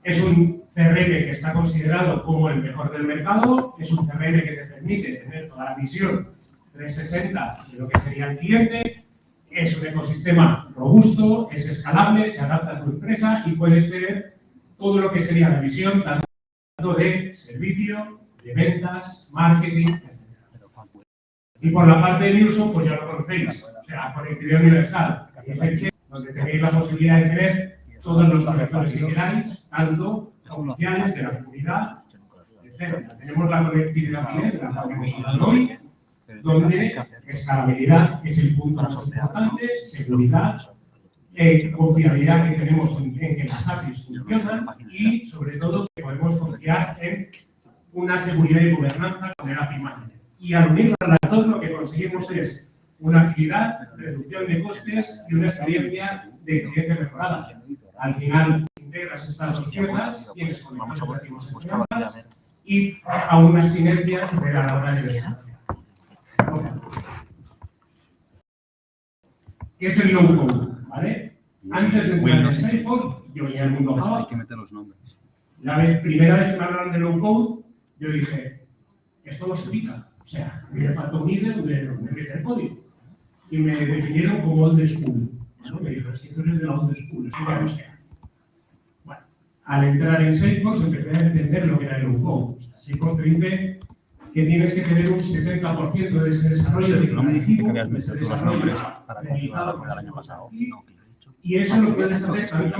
es un CRM que está considerado como el mejor del mercado, es un CRM que te permite tener toda la visión 360 de lo que sería el cliente, es un ecosistema robusto, es escalable, se adapta a tu empresa y puedes tener todo lo que sería la visión tanto de servicio, de ventas, marketing, etc. Y por la parte de Newsom, pues ya lo conocéis, o sea, conectividad universal, donde tenéis la posibilidad de tener todos los conectores que queráis, tanto oficiales de la comunidad, etc. Tenemos la conectividad de la que hemos hablado hoy, donde escalabilidad es el punto más importante, seguridad, confiabilidad que tenemos en que las APIs funcionan y, sobre todo, que podemos confiar en una seguridad y gobernanza con el API Manager. Y al unirlo a las dos, lo que conseguimos es una agilidad, reducción de costes y una experiencia de cliente mejorada. Al final, integras estas dos piezas, tienes conectores operativos entre ambas y a una sinergia a la hora de desarrollar. ¿Qué es el low-code? ¿Vale? Antes de entrar en Salesforce, yo venía al mundo Java. Hay que meter los nombres. La primera vez que me hablaron de low-code, yo dije, esto no se pica. O sea, me faltó un IDE donde meter código. Y me definieron como old school. ¿No? Me dijeron, si tú eres de la old school, eso ya no sea. Bueno, al entrar en Salesforce empecé a entender lo que era el low-code. O sea, Salesforce te dice que tienes que tener un 70% de ese desarrollo de No me dijiste que habías metido todos los nombres para configurar la rueda el año pasado. No, que yo he dicho. Y eso lo puedes hacer tanto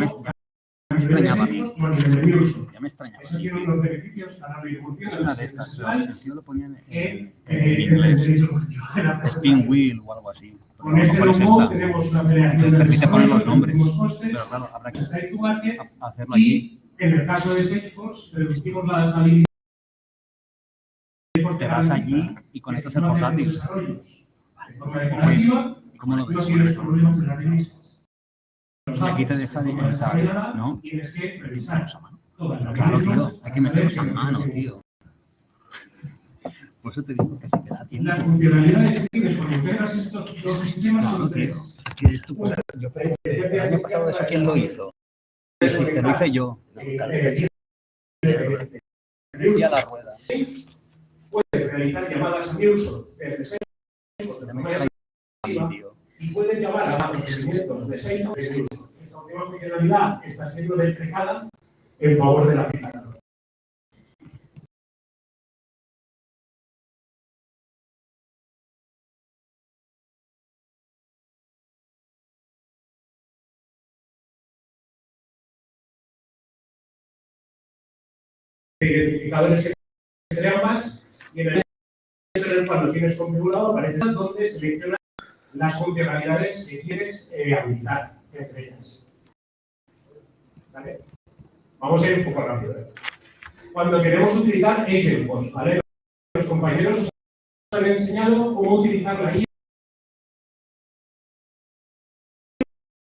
me extrañaba a mí. como a nivel de uso. Ya me extrañaba. Eso tiene unos beneficios a la evolución. Es una de estas, pero el tío lo ponían en inglés. Spin Wheel o algo así. Con este logo tenemos una federación de Permite poner los nombres, costes, pero claro, habrá que hacerlo y allí. en el caso de Salesforce, reducimos la habilidad. Te vas allí y conectas el portátil. De forma declarativa, ¿Y cómo lo no ves? tienes problemas en las revistas. Y aquí te deja de ingresar, ¿no? Tienes que revisar todas las Claro, revistas, tío, hay que meterlos a mano, tío. Por eso te digo que si te da tiempo. Las funcionalidades que tienes cuando integras estos dos sistemas Claro, son tío. tres. ¿Qué es tu cosa? Yo el año pasado eso, ¿quién lo hizo? Dijiste, lo hice yo. Decía la rueda. Puedes realizar llamadas a Newsom desde Salesforce Ya me extrañaba a mí, tío. y puedes llamar a los procedimientos de Salesforce de Newsom. Esta última funcionalidad está siendo desplegada en favor del aplicador. Identificadores entre ambas y en el cuando tienes configurado aparece donde seleccionas las funcionalidades que quieres habilitar entre ellas. ¿Vale? Vamos a ir un poco rápido. Cuando queremos utilizar Agentforce, ¿vale? Los compañeros os han enseñado cómo utilizar la IA.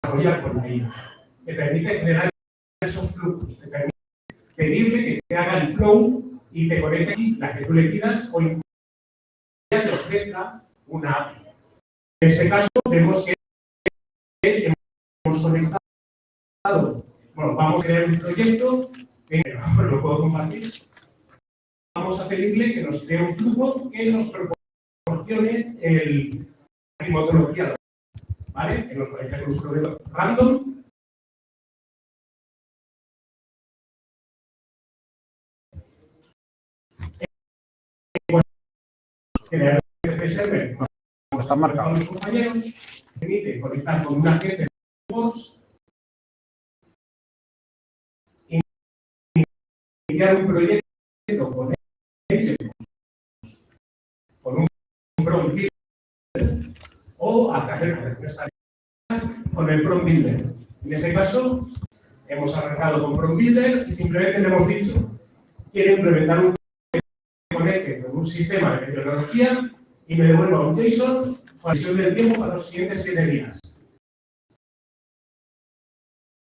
Desarrollar con la IA. Te permite generar esos flujos, te permite pedirle que te haga el flow y te conecte la que tú le pidas o incluso te ofrezca una API. En este caso vemos que hemos conectado, bueno, vamos a crear un proyecto, lo puedo compartir. Vamos a pedirle que nos cree un flujo que nos proporcione la climatología, ¿vale? Que nos conecte con un proveedor random. Crear un server Está marcado. con los compañeros, permite conectar con una gente de Salesforce, iniciar un proyecto con ellos, con un prompt builder, o hacer nuestra con el prompt builder. En este caso, hemos arrancado con prompt builder y simplemente le hemos dicho, quiero implementar un que conecte con un sistema de meteorología y me devuelva un JSON con visión del tiempo para los siguientes 7 días.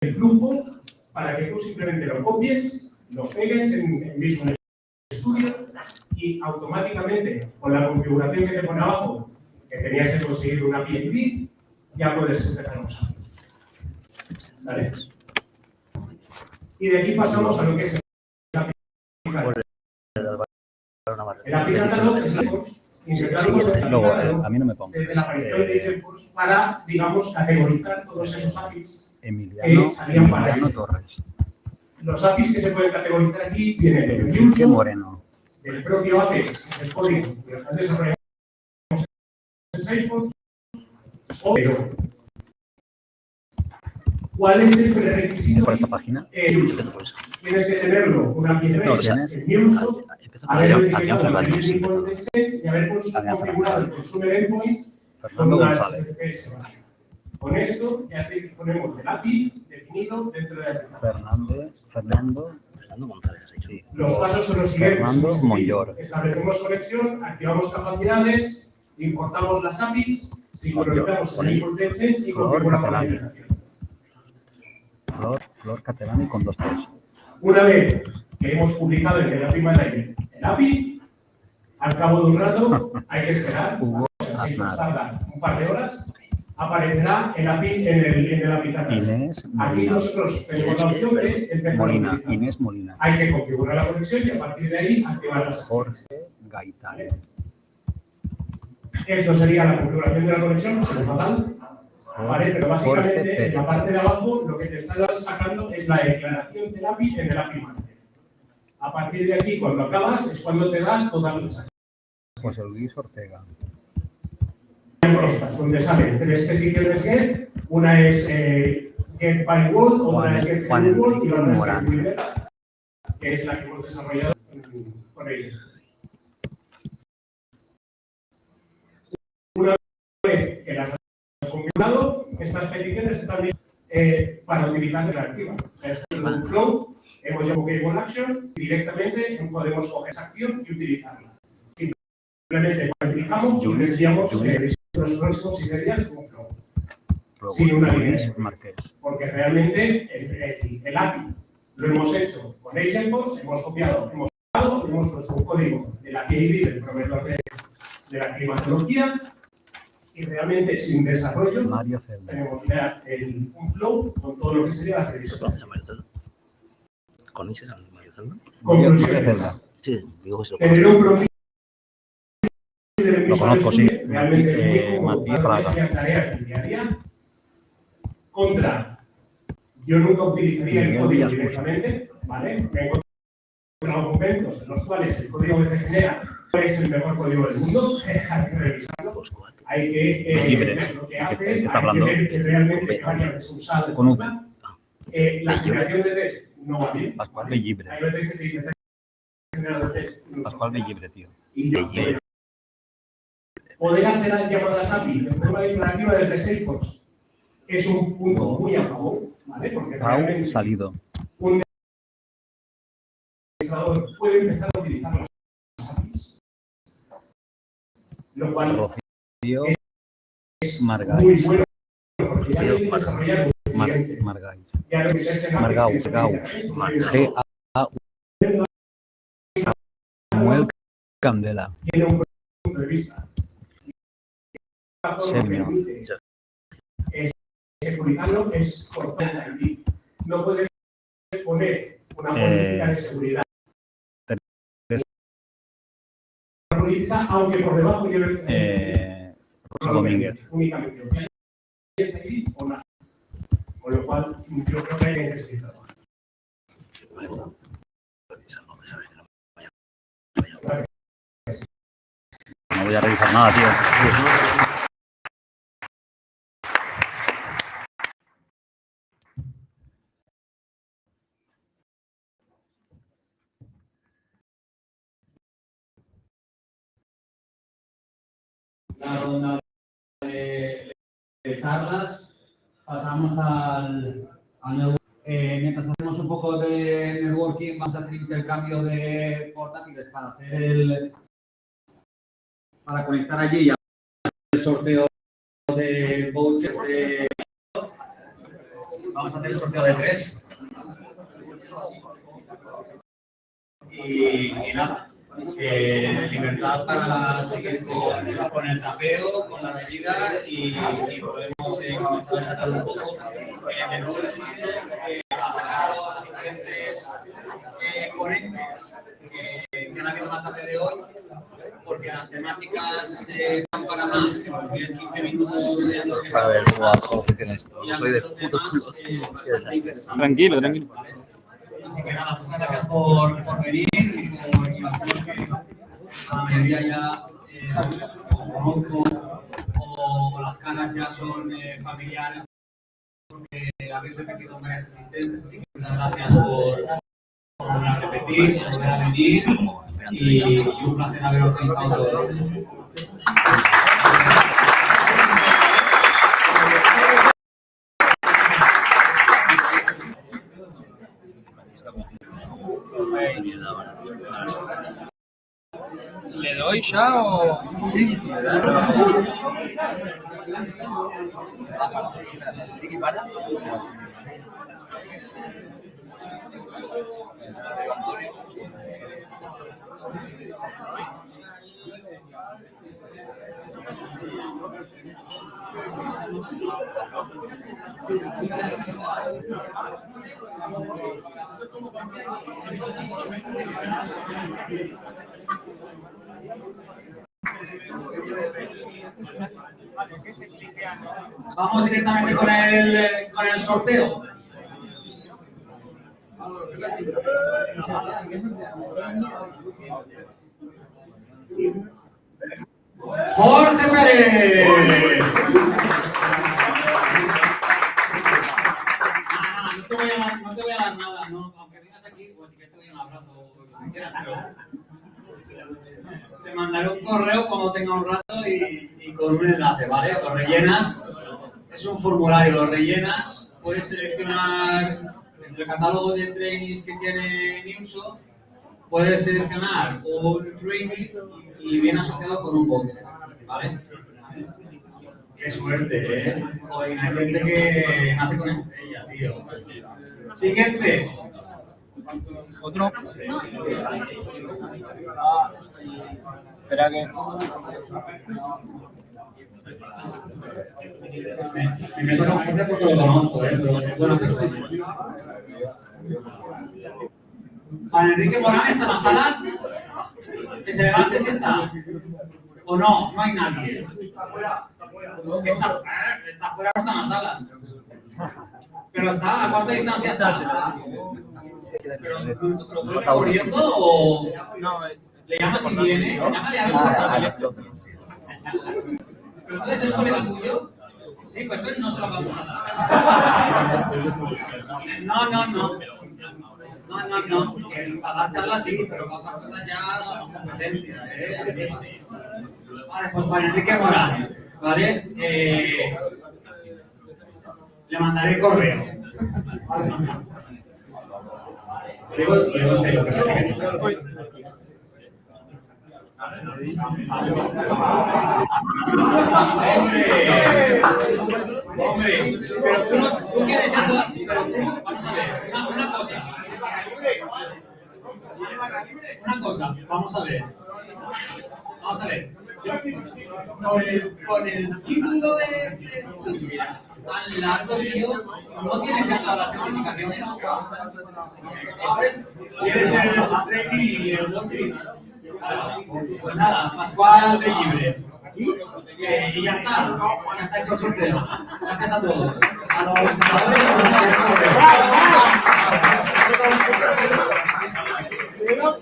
El flujo para que tú simplemente lo copies, lo pegues en Visual Studio y automáticamente con la configuración que te pone abajo, que tenías que conseguir una API, ya puedes empezar a usarlo. ¿Vale? Y de aquí pasamos a lo que es El API Catalog es intentar Luego, a mí no me pongo. desde la aparición de Agentforce para, digamos, categorizar todos esos APIs Emiliano Torres. Los APIs que se pueden categorizar aquí tienen el Enrique uso Moreno. del propio Apex, que es el código que lo desarrollamos en Salesforce, o pero ¿cuál es el prerequisito? Por esta página. El uso. Tienes que tenerlo una pieza ¿No lo tienes? en mi uso, haber Adrián verificado el Fernández. endpoint de Exchange y haber configurado el consumer endpoint con Fernando una González. HTTPS básica. Con esto ya disponemos del API definido dentro de la aplicación. Fernando González. Sí. Los pasos son los siguientes. Fernando Monllor. Establecemos conexión, activamos capacidades, importamos las APIs, sincronizamos el endpoint de Exchange y Flor configuramos la Catalani. aplicación. Flor Catalani con 2 T's. Una vez que hemos publicado en el API Manager el API, al cabo de un rato hay que esperar. Hugo Si nos Aznar. tarda un par de horas, aparecerá el API en el aplicator. Inés Aquí Molina. nosotros tenemos la opción de empezar a Molina. utilizar. Inés Molina. Hay que configurar la conexión y a partir de ahí activar las Jorge Gaitán. Esto sería la configuración de la conexión, se nos va dando. Vale, pero básicamente en la parte de abajo lo que te está sacando es la declaración del API en el API Manager. A partir de aquí, cuando acabas, es cuando te dan todas las acciones. José Luis Ortega. Estas, donde salen 3 peticiones GET, una es GET by word, otra es GET Juan through word y Enrique otra es Morán. GET with, que es la que hemos desarrollado con ellos. Una vez que las has configurado, estas peticiones están para utilizar la activa. O sea, esto es un flow, hemos llamado Cable Action, y directamente podemos coger esa acción y utilizarla. Simplemente cuando utilizamos, tendríamos los próximos 7 días como flow. Sin una línea. Marqués. Porque realmente el API lo hemos hecho con Agentforce, hemos copiado, hemos pegado, hemos puesto un código de la API del proveedor de la climatología y realmente sin desarrollo Mario Celda. tenemos ya un flow con todo lo que sería la revisión. ¿Conoces a Mario Celda? Conclusión. Sí, digo que se lo Tener un promedio Lo conozco, sí. realmente es muy cómodo Martí para Fraga. hacer tareas del día a día. Contra, yo nunca utilizaría el Miguel código Villascusa. directamente, ¿vale? Me he encontrado momentos en los cuales el código que te genera no es el mejor código del mundo, hay que revisarlo, hay que Libre. ver lo que ¿Qué hace, hay está que hablando? ver que realmente vaya usado. Con V. La generación de test no va bien. Pascual Bellibre. Hay veces que te dicen generador de test. Pascual Bellibre, tío. Y yo, poder hacer llamadas API de forma declarativa desde Salesforce es un punto muy a favor, ¿vale? Porque Pau realmente Salido. un administrador puede empezar a utilizar las APIs, lo cual Rocío es Margall. muy bueno, porque ya hay que desarrollar un cliente. Margall. Ya lo que se hace en Margau. Apex es G-A-U. Samuel Candela. tiene un punto de vista. La forma que Sergio. permite securizarlo es por IP. No puedes poner una política de seguridad. Una política, aunque por debajo lleve Rosa Domínguez. únicamente IP o nada. Con lo cual, yo creo que hay que necesitarlo. No voy a revisar nada, tío. La ronda de charlas, pasamos al networking. Mientras hacemos un poco de networking, vamos a hacer intercambio de portátiles para hacer para conectar allí y hacer el sorteo de vouchers. Vamos a hacer el sorteo de 3. Y nada. Libertad para seguir con el tapeo, con la bebida y podemos comenzar a tratar un poco de nuevo insisto, atacar a los diferentes ponentes que han habido en la tarde de hoy temáticas para más, que nos 10-15 minutos en los que A ver cómo funciona esto. Soy de puto culo. Tranquilo, tranquilo. Así que nada, muchas gracias por venir y algunos que la mayoría ya os conozco o las caras ya son familiares porque habéis repetido varias asistentes, así que muchas gracias por volver a repetir, por volver a venir y un placer haber organizado todo esto. ¿Le doy ya o...? Sí, Vamos directamente con el sorteo. Jorge Pérez. No te voy a dar nada, ¿no? Aunque vengas aquí, pues sí que te doy un abrazo o lo que quieras, pero te mandaré un correo cuando tenga un rato y con un enlace, ¿vale? Lo rellenas, es un formulario, lo rellenas, puedes seleccionar entre el catálogo de trainings que tiene Nimso, puedes seleccionar un training y viene asociado con un boxer, ¿vale? Qué suerte, ¿eh? Joder, hay gente que nace con estrella, tío. Siguiente. ¿Otro? Espera que... Me meto con Jorge porque lo conozco, pero es buena persona. Juan Enrique Morán está en la sala. Que se levante si está. ¿O no? No hay nadie. Está fuera, no está en la sala. Pero está, ¿a cuánta distancia está? ¿Pero vuelve corriendo o...? ¿Le llamas si viene? Llámale a ver. ¿Pero entonces es colega tuyo? Sí, pues entonces no se lo vamos a dar. No. Para dar charlas sí, pero para otras cosas ya somos competencia, ¿eh? Vale, pues Juan Enrique Morán, ¿vale? Le mandaré correo. Digo en serio, que Hombre, pero tú quieres ya toda... Pero tú, vamos a ver, una cosa, vamos a ver. Con el título de tan largo, tío, no tienes ya todas las certificaciones. ¿Sabes? Tienes el training y el boxing. Pues nada, Pascual de libre. Y ya está hecho el sorteo. Gracias a todos. A los jugadores y a los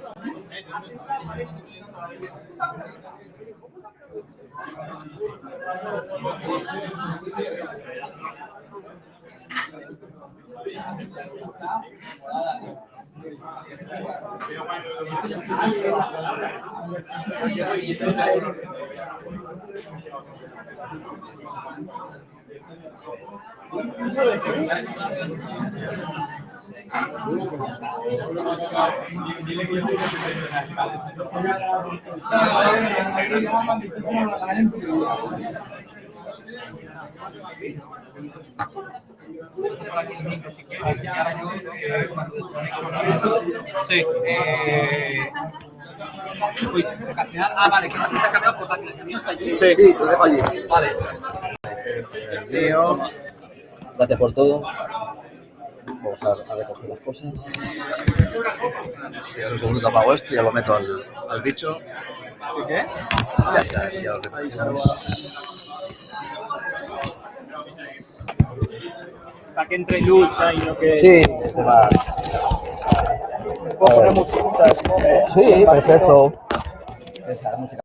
Sí. Uy, al final, vale, que no se está cambiando portátiles, el mío está allí. Sí, lo dejo allí. Vale. Mío. Gracias por todo. Vamos a recoger las cosas. Si en un segundo apago esto, ya lo meto al bicho. ¿Qué? Ya está, ya lo repetimos. Para que entre luz ahí, lo que... Sí, te va. ¿Puedo poner musiquita de fondo? Sí, perfecto. Esa música.